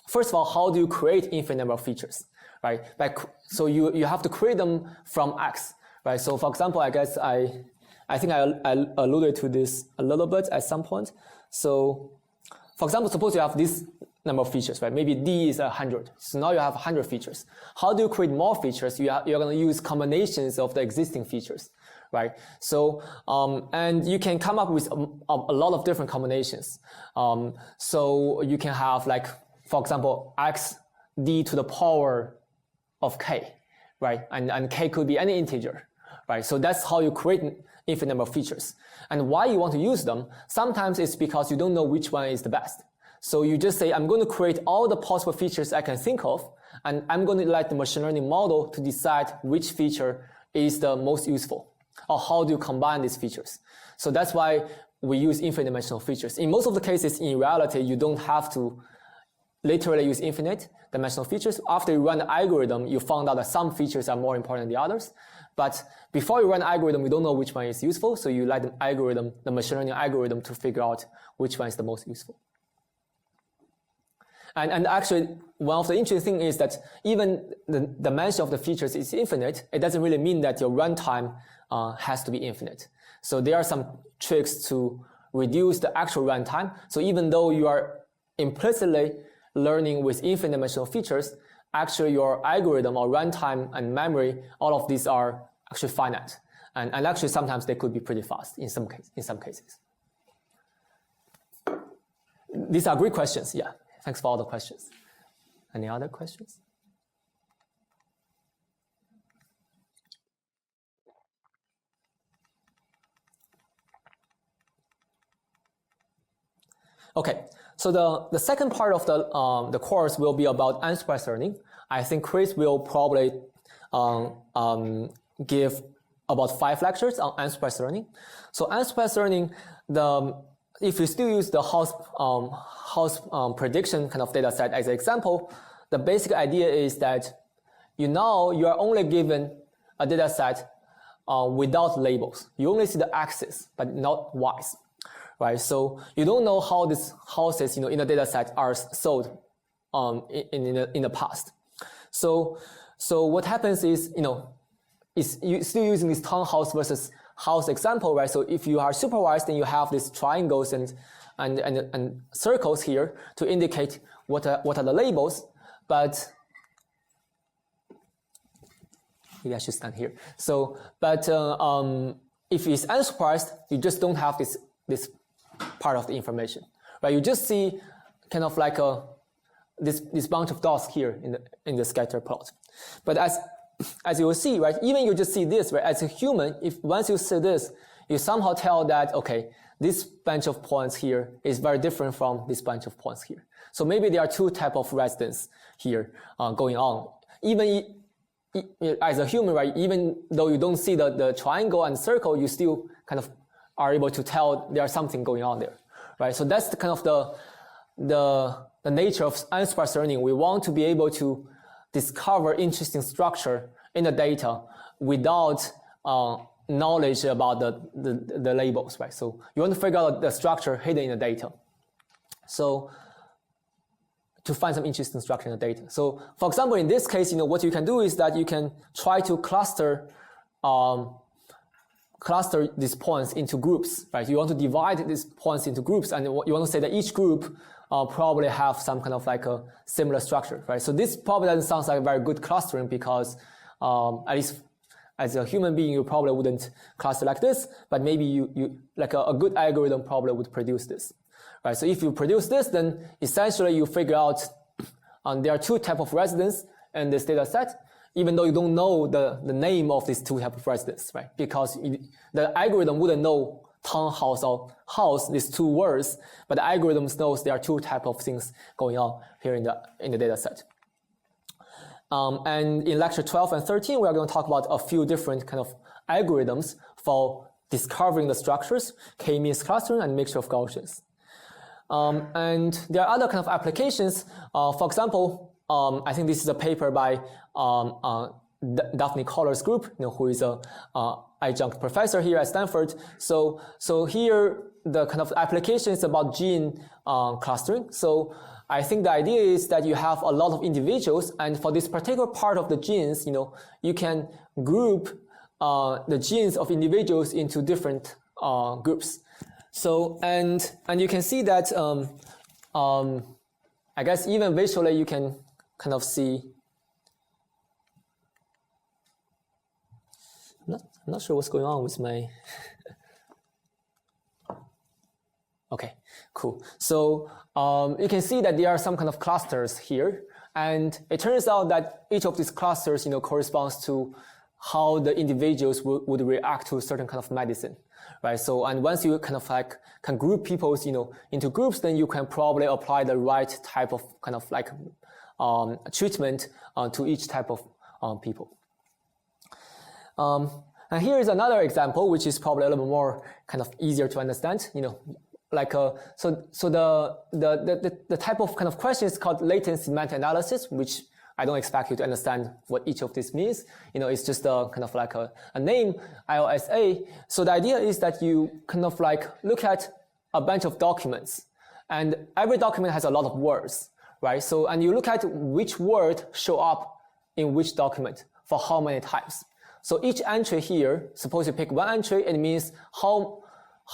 first of all, how do you create infinite number of features, right? So you have to create them from X, right? So for example, I guess I think I alluded to this a little bit at some point. So for example, suppose you have this number of features, right? Maybe D is 100. So now you have 100 features. How do you create more features? You're going to use combinations of the existing features, right? So, and you can come up with a lot of different combinations. So you can have for example, X D to the power of K, right? And K could be any integer, right? So that's how you create infinite number of features. And why you want to use them, sometimes it's because you don't know which one is the best. So you just say, I'm going to create all the possible features I can think of, and I'm going to let the machine learning model to decide which feature is the most useful, or how do you combine these features. So that's why we use infinite dimensional features. In most of the cases, in reality, you don't have to literally use infinite dimensional features. After you run the algorithm, you found out that some features are more important than the others. But before you run an algorithm, you don't know which one is useful, so you let the machine learning algorithm to figure out which one is the most useful. And actually, one of the interesting things is that even the dimension of the features is infinite. It doesn't really mean that your runtime has to be infinite. So there are some tricks to reduce the actual runtime. So even though you are implicitly learning with infinite dimensional features, actually your algorithm or runtime and memory, all of these are actually finite. And actually sometimes they could be pretty fast in some cases. These are great questions, yeah. Thanks for all the questions. Any other questions? Okay, so the second part of the course will be about unsupervised learning. I think Chris will probably give about 5 lectures on unsupervised learning. So unsupervised learning, if you still use the house prediction kind of data set as an example, the basic idea is that you are only given a data set without labels. You only see the axis, but not y's, right? So you don't know how these houses, in the data set are sold in the past. So what happens is, is you still using this townhouse versus house example, right? So if you are supervised, then you have these triangles and circles here to indicate what are the labels. But maybe I should stand here. So, but if it's unsupervised, you just don't have this part of the information, right? You just see kind of like this bunch of dots here in the scatter plot. But as you will see, right, even you just see this, right, as a human, if once you see this, you somehow tell that, okay, this bunch of points here is very different from this bunch of points here. So maybe there are 2 types of residents here going on. Even as a human, right, even though you don't see the triangle and circle, you still kind of are able to tell there's something going on there, right? So that's the kind of the nature of unsupervised learning. We want to be able to discover interesting structure in the data without knowledge about the labels, right? So you want to figure out the structure hidden in the data. So to find some interesting structure in the data. So for example, in this case, what you can do is that you can try to cluster these points into groups, right? You want to divide these points into groups, and you want to say that each group probably have some kind of like a similar structure, right? So this probably doesn't sound like a very good clustering because at least as a human being, you probably wouldn't cluster like this, but maybe you like a good algorithm probably would produce this, right? So if you produce this, then essentially you figure out there are 2 types of residents in this data set, even though you don't know the name of these 2 types of residents, right? Because the algorithm wouldn't know townhouse or house, these 2 words, but the algorithm knows there are 2 types of things going on here in the data set. And in lecture 12 and 13, we are going to talk about a few different kind of algorithms for discovering the structures, k-means clustering, and mixture of Gaussians. And there are other kind of applications. For example, I think this is a paper by Daphne Coller's group, who is a adjunct professor here at Stanford. So here the kind of application is about gene clustering. So I think the idea is that you have a lot of individuals, and for this particular part of the genes, you can group the genes of individuals into different groups. So and you can see that I guess even visually you can kind of see. I'm not sure what's going on with my. Okay, cool. So you can see that there are some kind of clusters here, and it turns out that each of these clusters, corresponds to how the individuals would react to a certain kind of medicine, right? So, and once you kind of like can group people, into groups, then you can probably apply the right type of kind of like treatment to each type of people. And here is another example, which is probably a little bit more kind of easier to understand. Like so the type of kind of question is called latent semantic analysis, which I don't expect you to understand what each of this means. It's just a kind of like a name, ILSA. So the idea is that you kind of like look at a bunch of documents, and every document has a lot of words, right? So, and you look at which word show up in which document for how many times. So each entry here, suppose you pick one entry, it means how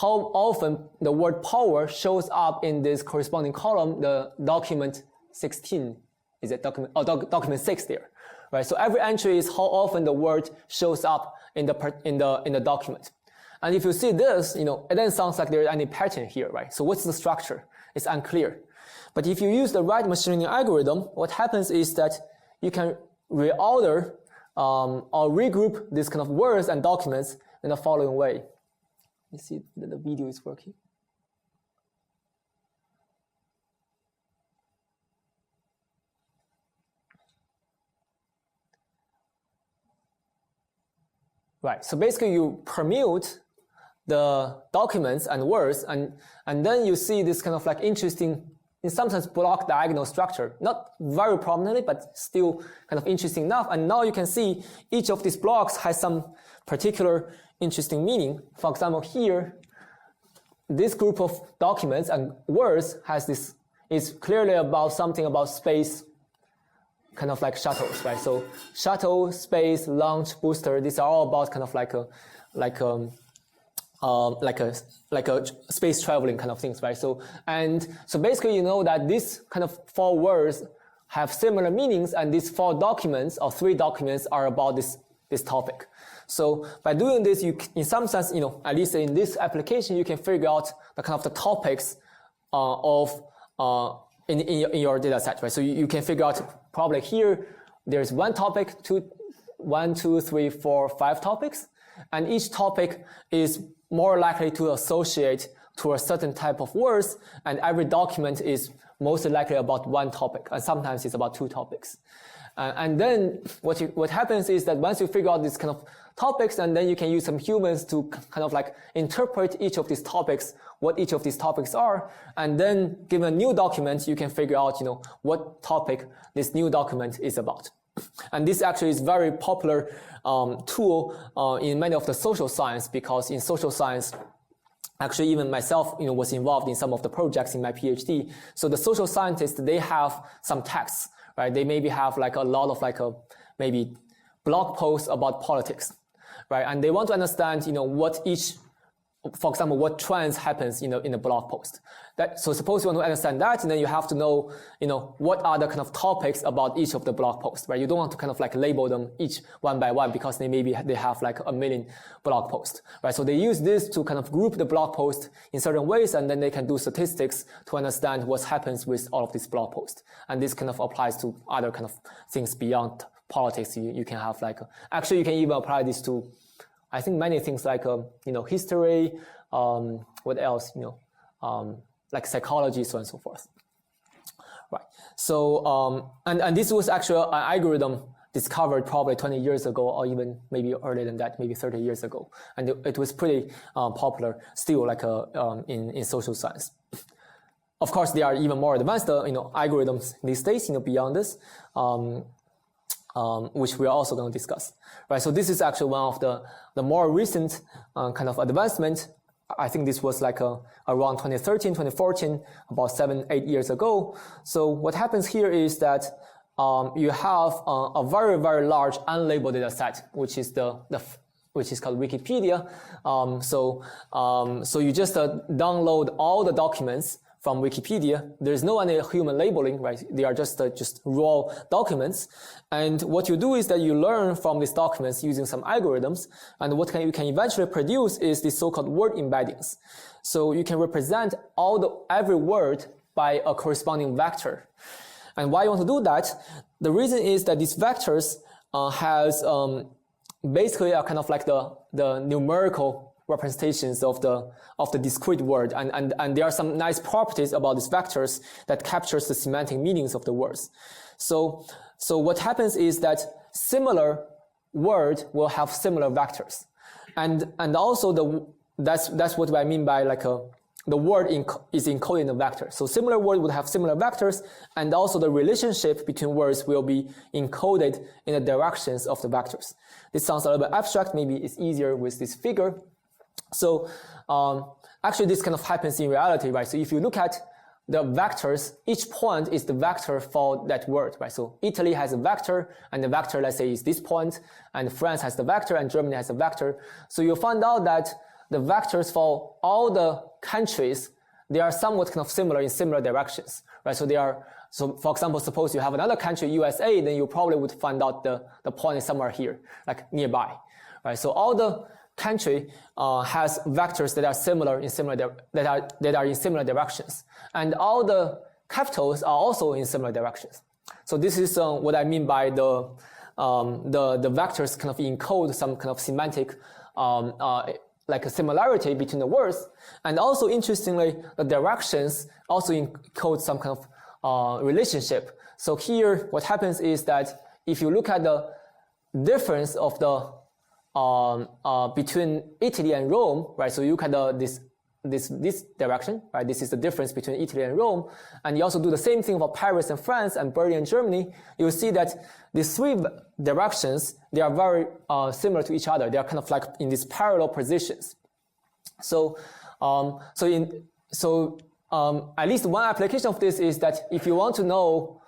often the word power shows up in this corresponding column, the document 16. Is it document 6 there, right? So every entry is how often the word shows up in the document. And if you see this, it doesn't sound like there's any pattern here, right? So what's the structure? It's unclear. But if you use the right machine learning algorithm, what happens is that you can reorder or regroup these kind of words and documents in the following way. You see that the video is working. Right, so basically you permute the documents and words, and then you see this kind of like interesting, in some sense, block diagonal structure. Not very prominently, but still kind of interesting enough. And now you can see each of these blocks has some particular interesting meaning. For example, here, this group of documents and words has this, is clearly about something about space, kind of like shuttles, right? So shuttle, space, launch, booster, these are all about kind of like a space traveling kind of things, right? So basically, that these kind of 4 words have similar meanings, and these 4 documents or 3 documents are about this topic. So by doing this, you, in some sense, at least in this application, you can figure out the kind of the topics in your data set, right? So you can figure out probably here, there's 1 topic, 1, 2, 3, 4, 5 topics, and each topic is more likely to associate to a certain type of words, and every document is most likely about 1 topic, and sometimes it's about 2 topics. And then what happens is that once you figure out these kind of topics, and then you can use some humans to kind of like interpret each of these topics, what each of these topics are, and then given a new document, you can figure out, what topic this new document is about. And this actually is very popular tool in many of the social science, because in social science, actually even myself, was involved in some of the projects in my PhD. So the social scientists, they have some texts, right? They maybe have like a lot of maybe blog posts about politics, right? And they want to understand, what each, for example, what trends happens, in a blog post. So suppose you want to understand that, and then you have to know, what are the kind of topics about each of the blog posts, right? You don't want to kind of like label them each one by one, because they have like a million blog posts, right? So they use this to kind of group the blog post in certain ways, and then they can do statistics to understand what happens with all of these blog posts. And this kind of applies to other kind of things beyond politics. You can have actually you can even apply this to, I think, many things like, history, what else, like psychology, so on and so forth. Right. So, and this was actually an algorithm discovered probably 20 years ago, or even maybe earlier than that, maybe 30 years ago. And it was pretty popular still, in social science. Of course, there are even more advanced, algorithms these days, beyond this. Which we are also going to discuss, right? So this is actually one of the more recent kind of advancement. I think this was around 2013, 2014, about 7-8 years ago. So what happens here is that you have a very, very large unlabeled data set, which is which is called Wikipedia. So you just download all the documents from Wikipedia. There's no any human labeling, right? They are just raw documents. And what you do is that you learn from these documents using some algorithms. And what you can eventually produce is the so-called word embeddings. So you can represent every word by a corresponding vector. And why you want to do that? The reason is that these vectors has basically a kind of like the numerical representations of the discrete word, and there are some nice properties about these vectors that captures the semantic meanings of the words. So what happens is that similar word will have similar vectors, and also that's what I mean by the word is encoded in a vector. So similar word would have similar vectors, and also the relationship between words will be encoded in the directions of the vectors. This sounds a little bit abstract. Maybe it's easier with this figure. So actually this kind of happens in reality, right? So if you look at the vectors, each point is the vector for that word, right? So Italy has a vector, and the vector, let's say, is this point, and France has the vector, and Germany has a vector. So you'll find out that the vectors for all the countries, they are somewhat kind of similar in similar directions, right? So for example, suppose you have another country, USA, then you probably would find out the point is somewhere here, like nearby, right? So all the country has vectors that are similar in that are in similar directions, and all the capitals are also in similar directions. So this is what I mean by the vectors kind of encode some kind of semantic like a similarity between the words, and also interestingly, the directions also encode some kind of relationship. So here, what happens is that if you look at the difference of the between Italy and Rome, right? So you look at this direction, right? This is the difference between Italy and Rome, and you also do the same thing for Paris and France and Berlin and Germany. You see that these three directions, they are very similar to each other. They are kind of like in these parallel positions. So at least one application of this is that if you want to know,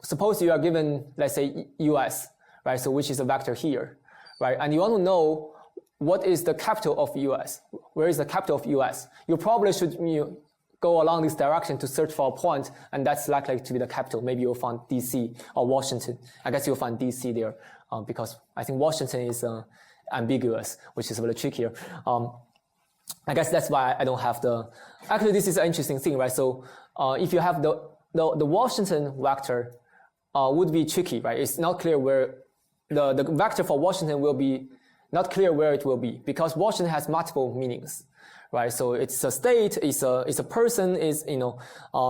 suppose you are given, let's say, US, right? So which is a vector here, right? And you want to know what is the capital of US? Where is the capital of US? You probably should go along this direction to search for a point, and that's likely to be the capital. Maybe you'll find DC or Washington. I guess you'll find DC there because I think Washington is ambiguous, which is a little trickier. I guess that's why I don't have actually this is an interesting thing, right? So if you have the Washington vector would be tricky, right? It's not clear where the vector for Washington will be not clear where it will be, because Washington has multiple meanings, right? So it's a state, it's a person,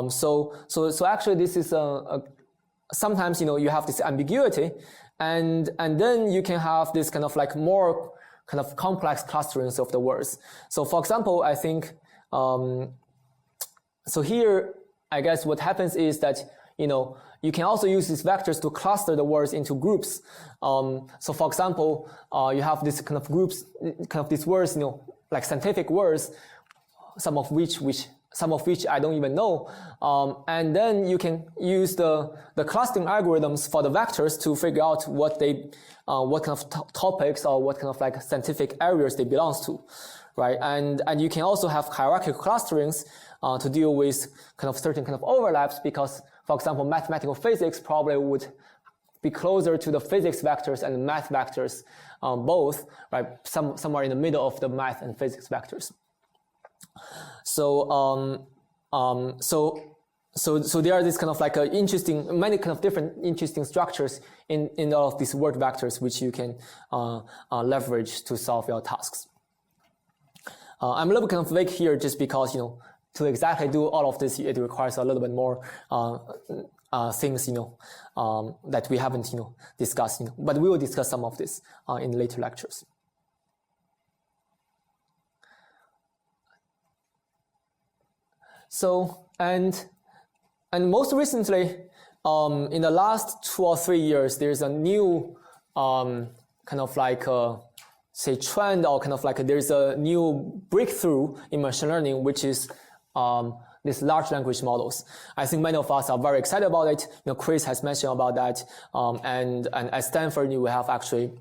so actually this is sometimes you have this ambiguity, and then you can have this kind of like more kind of complex clusterings of the words. So for example, I think so here I guess what happens is that you can also use these vectors to cluster the words into groups. So for example, you have this kind of groups, kind of these words, like scientific words, some of which I don't even know. And then you can use the clustering algorithms for the vectors to figure out what kind of topics or what kind of like scientific areas they belong to, right? And you can also have hierarchical clusterings to deal with kind of certain kind of overlaps, because for example, mathematical physics probably would be closer to the physics vectors and math vectors, both, right? Somewhere in the middle of the math and physics vectors. So there are this kind of like many kind of different interesting structures in all of these word vectors, which you can leverage to solve your tasks. I'm a little kind of vague here just because, to exactly do all of this, it requires a little bit more things, that we haven't, discussed, but we will discuss some of this in later lectures. So, and most recently, in the last 2 or 3 years, there's a new kind of like say trend, or kind of like there's a new breakthrough in machine learning, which is these large language models. I think many of us are very excited about it. Chris has mentioned about that, and at Stanford, we have actually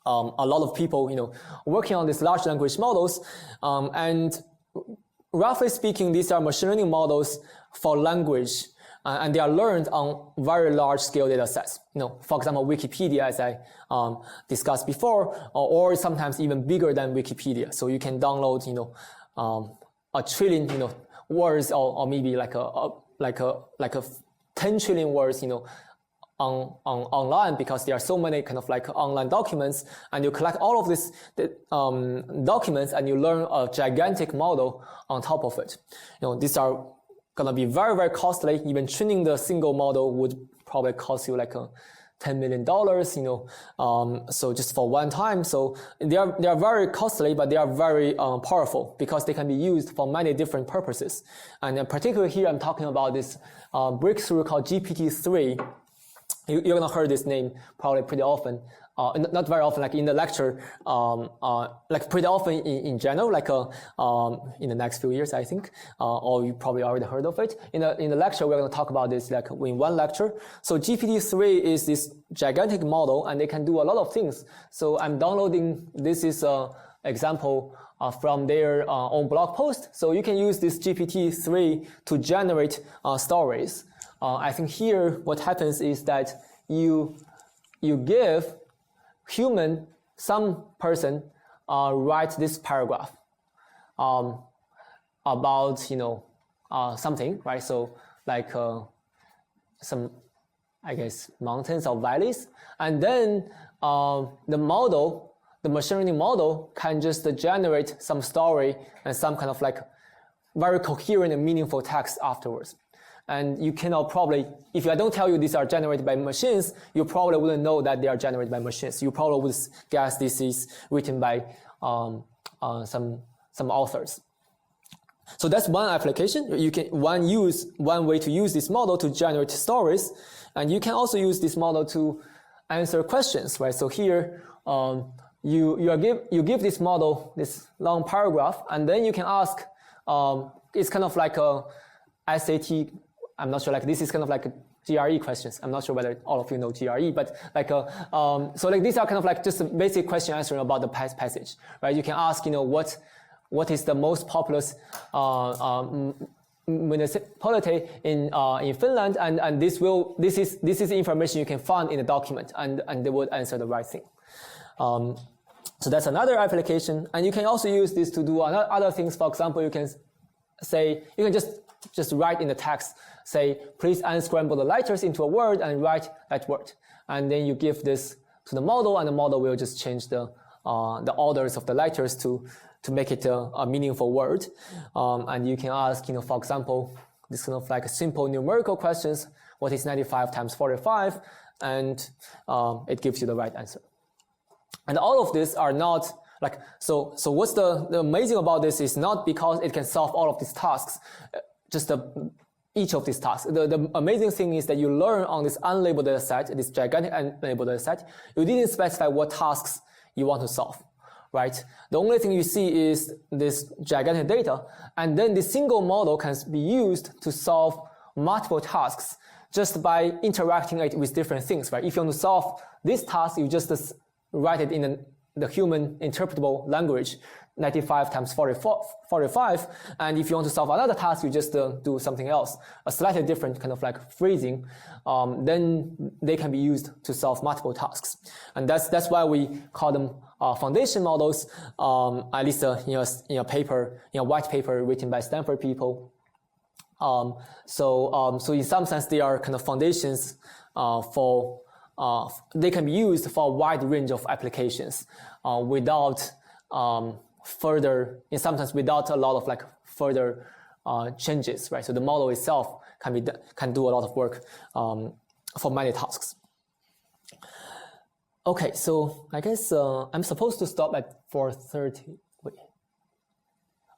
a lot of people, working on these large language models, and roughly speaking, these are machine learning models for language, and they are learned on very large scale data sets. For example, Wikipedia, as I discussed before, or sometimes even bigger than Wikipedia. So you can download, a trillion, words, or maybe like a 10 trillion words, online, because there are so many kind of like online documents, and you collect all of these documents, and you learn a gigantic model on top of it. These are gonna be very, very costly. Even training the single model would probably cost you like $10 million, so just for one time. So they are very costly, but they are very powerful because they can be used for many different purposes. And particularly here, I'm talking about this breakthrough called GPT-3. You're gonna heard this name probably pretty often. Not very often, like in the lecture, like pretty often in general, like in the next few years, I think, or you probably already heard of it. In the lecture, we're going to talk about this like in one lecture. So GPT-3 is this gigantic model, and they can do a lot of things. So I'm downloading, this is an example from their own blog post. So you can use this GPT-3 to generate stories. I think here what happens is that you give some person write this paragraph about something, right? So like some, I guess, mountains or valleys, and then the machine learning model can just generate some story and some kind of like very coherent and meaningful text afterwards. And you cannot probably, if I don't tell you these are generated by machines, you probably wouldn't know that they are generated by machines. You probably would guess this is written by some authors. So that's one application. One way to use this model to generate stories, and you can also use this model to answer questions, right? So here, you give this model this long paragraph, and then you can ask. It's kind of like a SAT. I'm not sure, like this is kind of like a GRE questions. I'm not sure whether all of you know GRE, but like, so like these are kind of like just a basic question answering about the passage, right? You can ask, what is the most populous municipality in Finland, and this is information you can find in the document, and they would answer the right thing. So that's another application, and you can also use this to do other things. For example, you can just write in the text, say, please unscramble the letters into a word and write that word. And then you give this to the model, and the model will just change the orders of the letters to make it a meaningful word. And you can ask, for example, this kind of like simple numerical questions. What is 95 times 45? And it gives you the right answer. And all of these are not like, so what's the amazing about this is not because it can solve all of these tasks, just each of these tasks. The amazing thing is that you learn on this unlabeled data set, this gigantic unlabeled data set, you didn't specify what tasks you want to solve, right? The only thing you see is this gigantic data, and then the single model can be used to solve multiple tasks just by interacting it with different things, right? If you want to solve this task, you just write it in the human interpretable language, 95 times 45. And if you want to solve another task, you just do something else, a slightly different kind of like phrasing. Then they can be used to solve multiple tasks. And that's why we call them foundation models, at least in a paper, in a white paper written by Stanford people. So in some sense, they are kind of foundations they can be used for a wide range of applications without without a lot of like further changes, right? So the model itself can do a lot of work for many tasks. Okay, so I guess I'm supposed to stop at 4:30. Wait,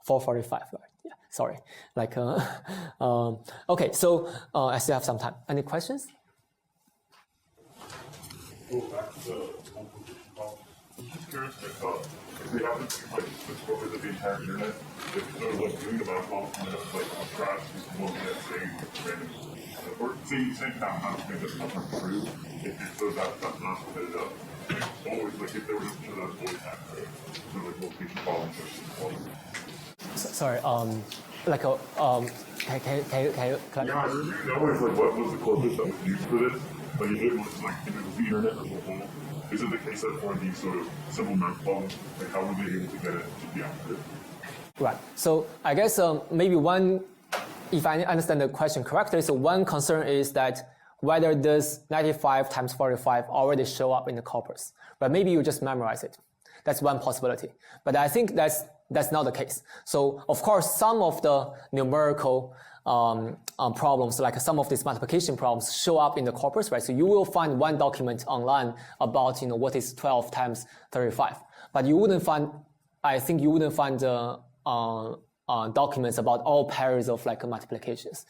4:45, right? Yeah, sorry. Like, okay, so I still have some time. Any questions? Go back to the composition problem. I'm just curious if they happen to like discover the entire internet, if they're like doing the math model kind of like on track to one that saying random, or say kind of how to make this number true, if that's not split it up. Always like if there was that always happen, so like location problems or Sorry, like a can you yeah, always like what was the corpus that was used for this? Like if it was like if it was the internet as a whole, is it the case that for these sort of simple math problems, like how were they able to get it to be accurate? Right. So I guess maybe if I understand the question correctly, so one concern is that whether this 95 times 45 already show up in the corpus, but maybe you just memorize it. That's one possibility. But I think that's not the case. So of course, some of the numerical problems, like some of these multiplication problems, show up in the corpus, right? So you will find one document online about, what is 12 times 35, but you wouldn't find, I think you wouldn't find documents about all pairs of like multiplications.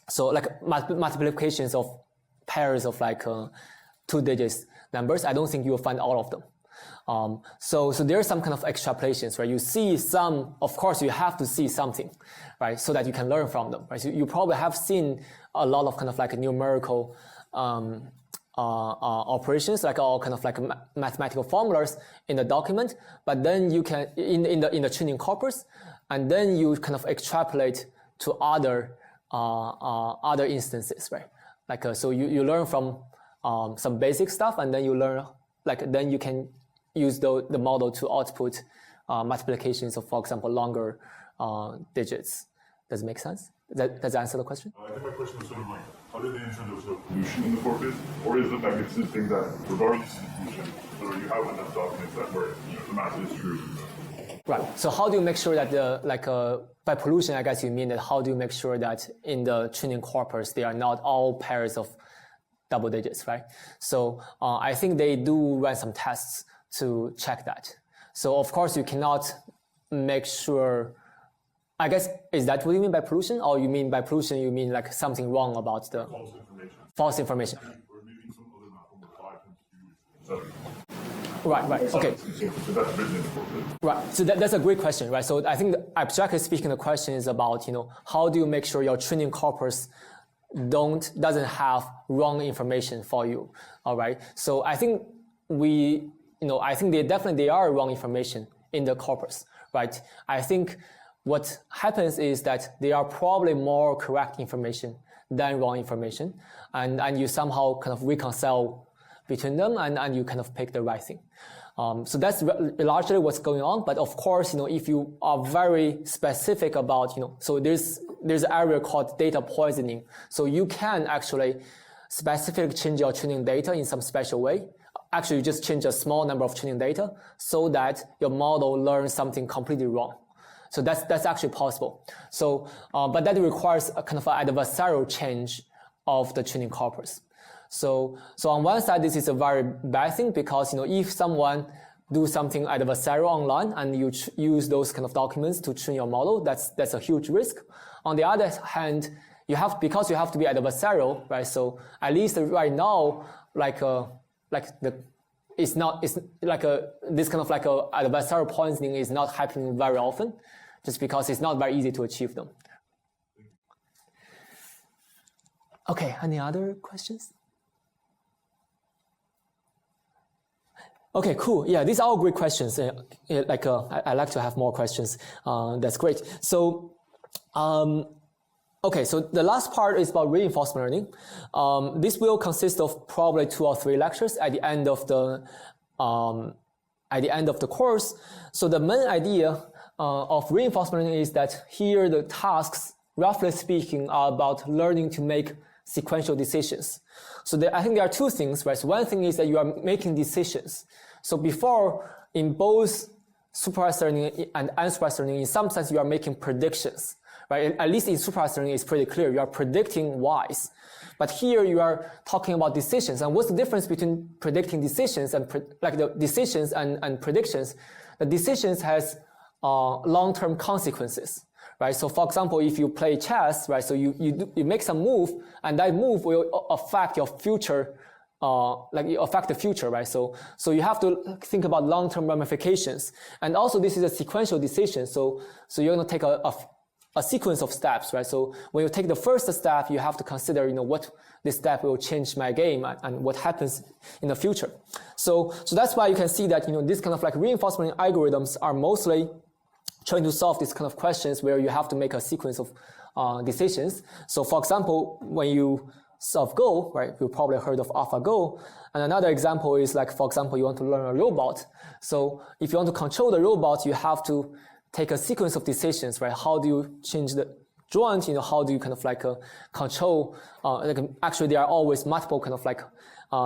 So like multiplications of pairs of like 2 digits numbers, I don't think you will find all of them. So there are some kind of extrapolations, right? You see some, of course, you have to see something, right? So that you can learn from them, right? So you probably have seen a lot of kind of like numerical operations, like all kind of like mathematical formulas in the document, but then you can, in the training corpus, and then you kind of extrapolate to other instances, right? Like, so you learn from some basic stuff, and then you learn, like, then you can use the model to output multiplications of, for example, longer digits. Does it make sense? Does that answer the question? I think my question was sort of like, how did they ensure there was no pollution in the corpus? Or is the fact existing that regardless of pollution, so you have enough documents that where the math is true? Right. So how do you make sure that by pollution, I guess you mean that how do you make sure that in the training corpus, they are not all pairs of double digits, right? So I think they do run some tests to check that. So of course you cannot make sure, I guess, is that what you mean by pollution? Or you mean by pollution, you mean like something wrong about the false information. Or maybe some other math from the 5 times 2 Right, okay. So that's written in the corpus. Right, so that's a great question, right? So I think abstractly speaking, the question is about, how do you make sure your training corpus doesn't have wrong information for you, all right? So I think I think they are wrong information in the corpus, right? I think what happens is that they are probably more correct information than wrong information, and you somehow kind of reconcile between them, and you kind of pick the right thing. So that's largely what's going on. But of course, if you are very specific about, so there's an area called data poisoning. So you can actually specifically change your training data in some special way. Actually, you just change a small number of training data so that your model learns something completely wrong. So that's actually possible. So, but that requires a kind of an adversarial change of the training corpus. So on one side, this is a very bad thing because, if someone do something adversarial online and you use those kind of documents to train your model, that's a huge risk. On the other hand, because you have to be adversarial, right? So at least right now, this kind of like a adversarial poisoning is not happening very often, just because it's not very easy to achieve them. Okay, any other questions? Okay, cool. Yeah, these are all great questions. I like to have more questions. That's great. So, okay, so the last part is about reinforcement learning. This will consist of probably 2 or 3 lectures at the end of the course. So the main idea of reinforcement learning is that here the tasks, roughly speaking, are about learning to make sequential decisions. So I think there are 2 things, right? So one thing is that you are making decisions. So before, in both supervised learning and unsupervised learning, in some sense, you are making predictions, right? At least in supervised learning, it's pretty clear. You are predicting Y's. But here you are talking about decisions. And what's the difference between predicting decisions and the decisions and predictions? The decisions has long-term consequences, right? So for example, if you play chess, right, so you make some move, and that move will affect your future, affect the future, right? So you have to think about long-term ramifications. And also this is a sequential decision. So you're going to take a sequence of steps, right? So when you take the first step, you have to consider, what this step will change my game and what happens in the future. So that's why you can see that, this kind of like reinforcement algorithms are mostly trying to solve these kind of questions where you have to make a sequence of decisions. So for example, when you solve Go, right, you've probably heard of AlphaGo. And another example is like, for example, you want to learn a robot. So if you want to control the robot, you have to take a sequence of decisions, right? How do you change the joint? How do you kind of like control? Actually, there are always multiple kind of like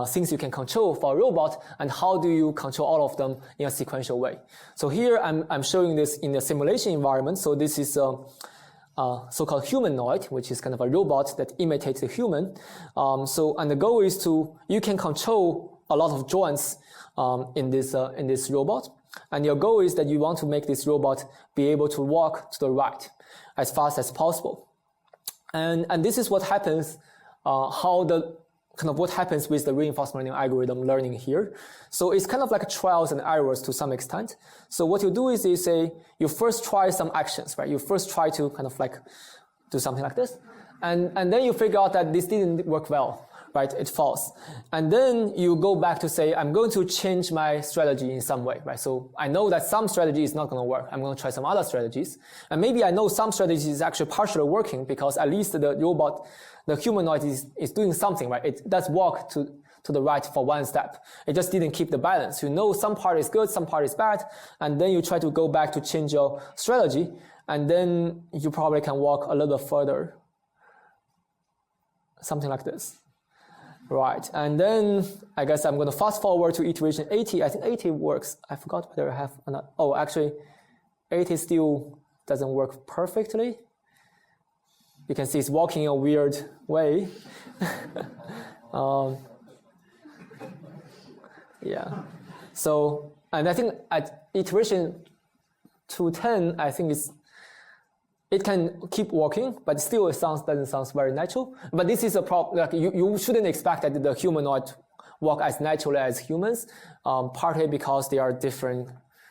things you can control for a robot, and how do you control all of them in a sequential way? So here I'm showing this in a simulation environment. So this is so-called humanoid, which is kind of a robot that imitates a human. And the goal is you can control a lot of joints in this robot. And your goal is that you want to make this robot be able to walk to the right as fast as possible. And this is what happens, what happens with the reinforcement learning algorithm learning here. So it's kind of like trials and errors to some extent. So what you do is you first try some actions, right? You first try to kind of like do something like this. And then you figure out that this didn't work well, right? It falls. And then you go back to say, I'm going to change my strategy in some way, right? So I know that some strategy is not going to work. I'm going to try some other strategies. And maybe I know some strategy is actually partially working because at least the robot, the humanoid is doing something, right? It does walk to the right for one step. It just didn't keep the balance. You know some part is good, some part is bad, and then you try to go back to change your strategy, and then you probably can walk a little further. Something like this. Right, and then I guess I'm going to fast forward to iteration 80. I think 80 works. I forgot whether I have another. Oh, actually, 80 still doesn't work perfectly. You can see it's walking in a weird way. Yeah. So, and I think at iteration 210, I think it can keep walking, but still it doesn't sound very natural. But this is a problem. Like you shouldn't expect that the humanoid walk as naturally as humans, partly because they are different.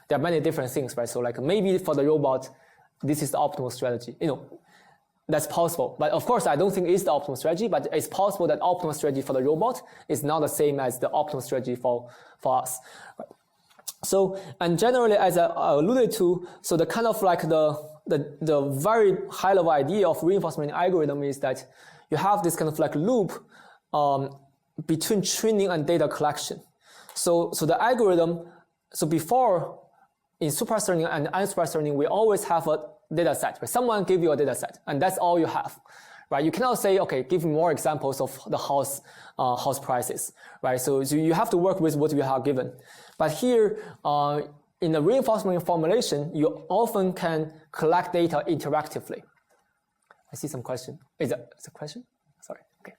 There are many different things, right? So like maybe for the robot, this is the optimal strategy. That's possible. But of course, I don't think it's the optimal strategy, but it's possible that optimal strategy for the robot is not the same as the optimal strategy for us. Right? So, and generally, as I alluded to, so the kind of like the very high level idea of reinforcement learning algorithm is that you have this kind of like loop between training and data collection. So the algorithm, so before in supervised learning and unsupervised learning, we always have a data set, right? Someone give you a data set, and that's all you have, right? You cannot say, okay, give me more examples of the house prices, right? So you have to work with what you have given. But here, in the reinforcement formulation, you often can collect data interactively. I see some question. Is it a question? Sorry. Okay.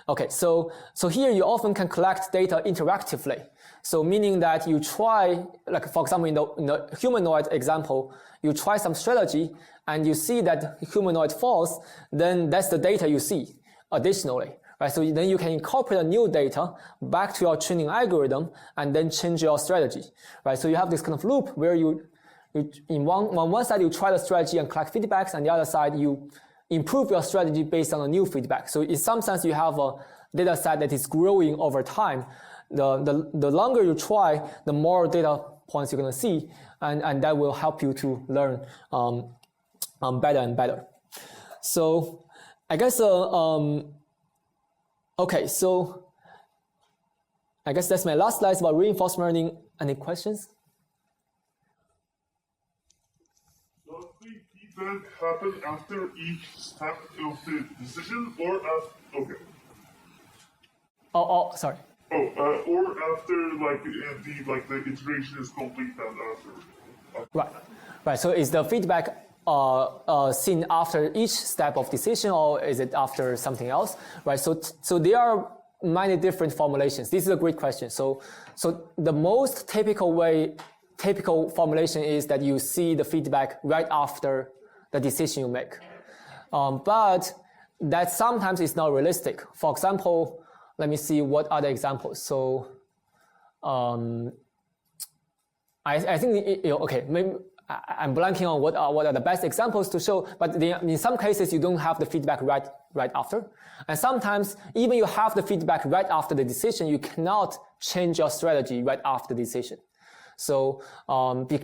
Okay. So here you often can collect data interactively. So meaning that you try, like for example, in the humanoid example, you try some strategy and you see that humanoid falls, then that's the data you see additionally, right? So then you can incorporate a new data back to your training algorithm and then change your strategy, right? So you have this kind of loop where on one side you try the strategy and collect feedbacks, and the other side you improve your strategy based on a new feedback. So in some sense, you have a data set that is growing over time. The longer you try, the more data points you're going to see, and that will help you to learn better and better. So I guess, okay, so I guess that's my last slide about reinforcement learning. Any questions? Does the feedback happen after each step of the decision, or after? Okay. Oh, sorry. Or after the integration is complete and after. Right. So is the feedback seen after each step of decision, or is it after something else? Right. So there are many different formulations. This is a great question. So the most typical formulation is that you see the feedback right after the decision you make. But that sometimes is not realistic. For example, let me see what other examples. So I think, okay, maybe I'm blanking on what are the best examples to show, but in some cases you don't have the feedback right after. And sometimes even you have the feedback right after the decision, you cannot change your strategy right after the decision. So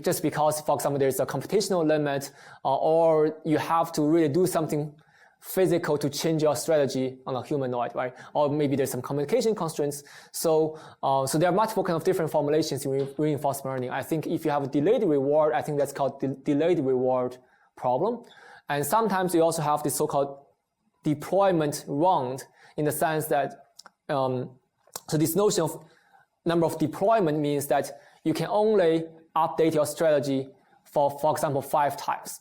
just because, for example, there's a computational limit, or you have to really do something physical to change your strategy on a humanoid, right? Or maybe there's some communication constraints. So there are multiple kind of different formulations in reinforcement learning. I think if you have a delayed reward, I think that's called delayed reward problem. And sometimes you also have this so-called deployment round, in the sense that, so this notion of number of deployment means that you can only update your strategy for example, 5 times.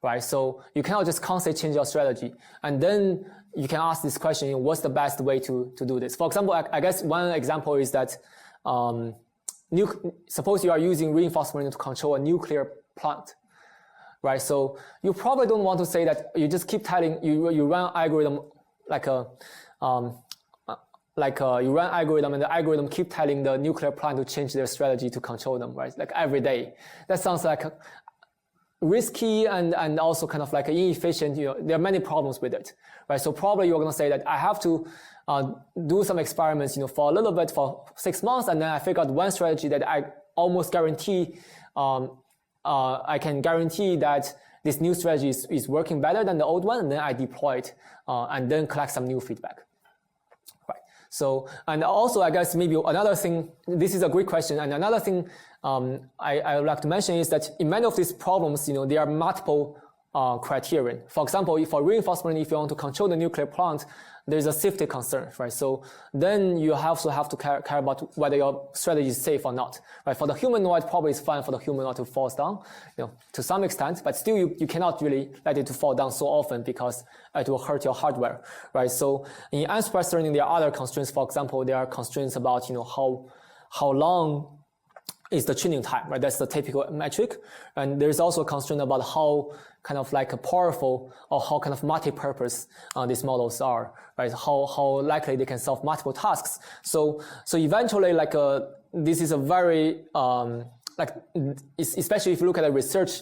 right? So you cannot just constantly change your strategy. And then you can ask this question, what's the best way to do this? For example, I guess one example is that suppose you are using reinforcement learning to control a nuclear plant, right? So you probably don't want to say that you just keep telling, you run algorithm you run algorithm and the algorithm keep telling the nuclear plant to change their strategy to control them, right? Like every day. That sounds like risky and also kind of like inefficient. There are many problems with it, right? So probably you're going to say that I have to do some experiments, for a little bit for 6 months, and then I figure out one strategy that I almost guarantee, I can guarantee that this new strategy is working better than the old one, and then I deploy it and then collect some new feedback. So, and also I guess maybe another thing, this is a great question, and another thing I would like to mention is that in many of these problems, there are multiple criterion. For example, for reinforcement, if you want to control the nuclear plant, there's a safety concern, right? So then you also have to care about whether your strategy is safe or not, right? For the humanoid, probably it's fine for the humanoid to fall down, to some extent, but still you cannot really let it to fall down so often because it will hurt your hardware, right? So in unsupervised learning, there are other constraints. For example, there are constraints about, how long is the training time, right? That's the typical metric. And there's also a constraint about how kind of like powerful or how kind of multi-purpose these models are, right? How likely they can solve multiple tasks. So eventually, this is a very, especially if you look at the research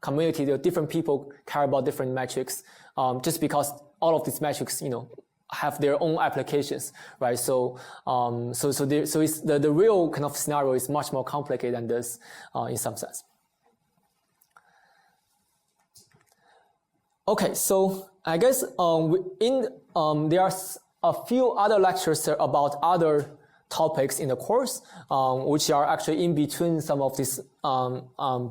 community, there are different people care about different metrics, just because all of these metrics, have their own applications, right? So the real kind of scenario is much more complicated than this in some sense. Okay, so I guess there are a few other lectures about other topics in the course, which are actually in between some of these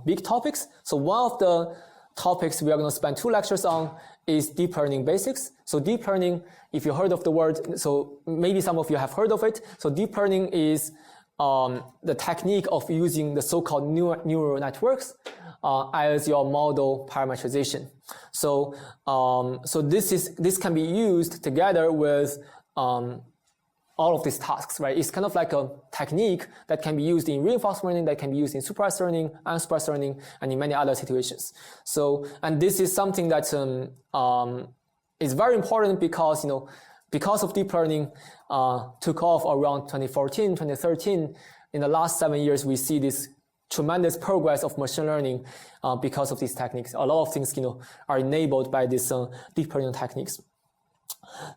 big topics. So one of the topics we are going to spend 2 lectures on is deep learning basics. So deep learning, if you heard of the word, so maybe some of you have heard of it. So deep learning is the technique of using the so-called neural networks as your model parameterization. So this can be used together with all of these tasks, right? It's kind of like a technique that can be used in reinforcement learning, that can be used in supervised learning, unsupervised learning, and in many other situations. So, and this is something that is very important because, because of deep learning took off around 2014, 2013. In the last 7 years, we see this tremendous progress of machine learning because of these techniques. A lot of things, are enabled by these deep learning techniques.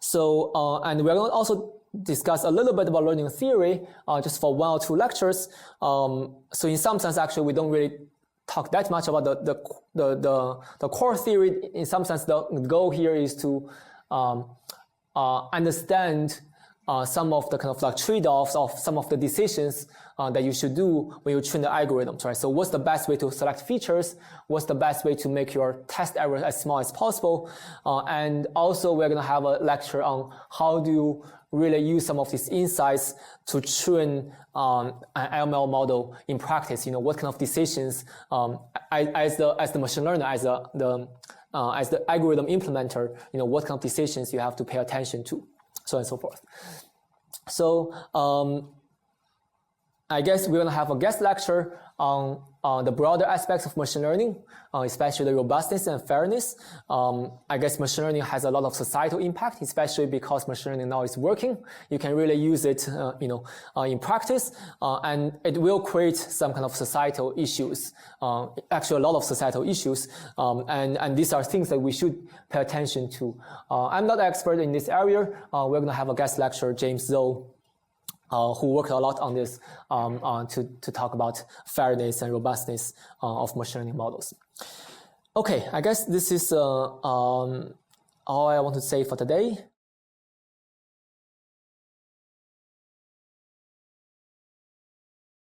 So, and we're going to also discuss a little bit about learning theory just for 1 or 2 lectures. So in some sense, actually, we don't really talk that much about the core theory. In some sense, the goal here is to understand some of the kind of like trade-offs of some of the decisions that you should do when you train the algorithms, right? So what's the best way to select features? What's the best way to make your test errors as small as possible? And also we're going to have a lecture on how do you really use some of these insights to train an ML model in practice. What kind of decisions as the machine learner, as the algorithm implementer, what kind of decisions you have to pay attention to, so on and so forth. So I guess we're going to have a guest lecture on the broader aspects of machine learning, especially the robustness and fairness. I guess machine learning has a lot of societal impact, especially because machine learning now is working. You can really use it, in practice, and it will create some kind of societal issues. Actually, a lot of societal issues, and these are things that we should pay attention to. I'm not an expert in this area. We're going to have a guest lecturer, James Zhou, who worked a lot on this to talk about fairness and robustness of machine learning models. Okay, I guess this is all I want to say for today.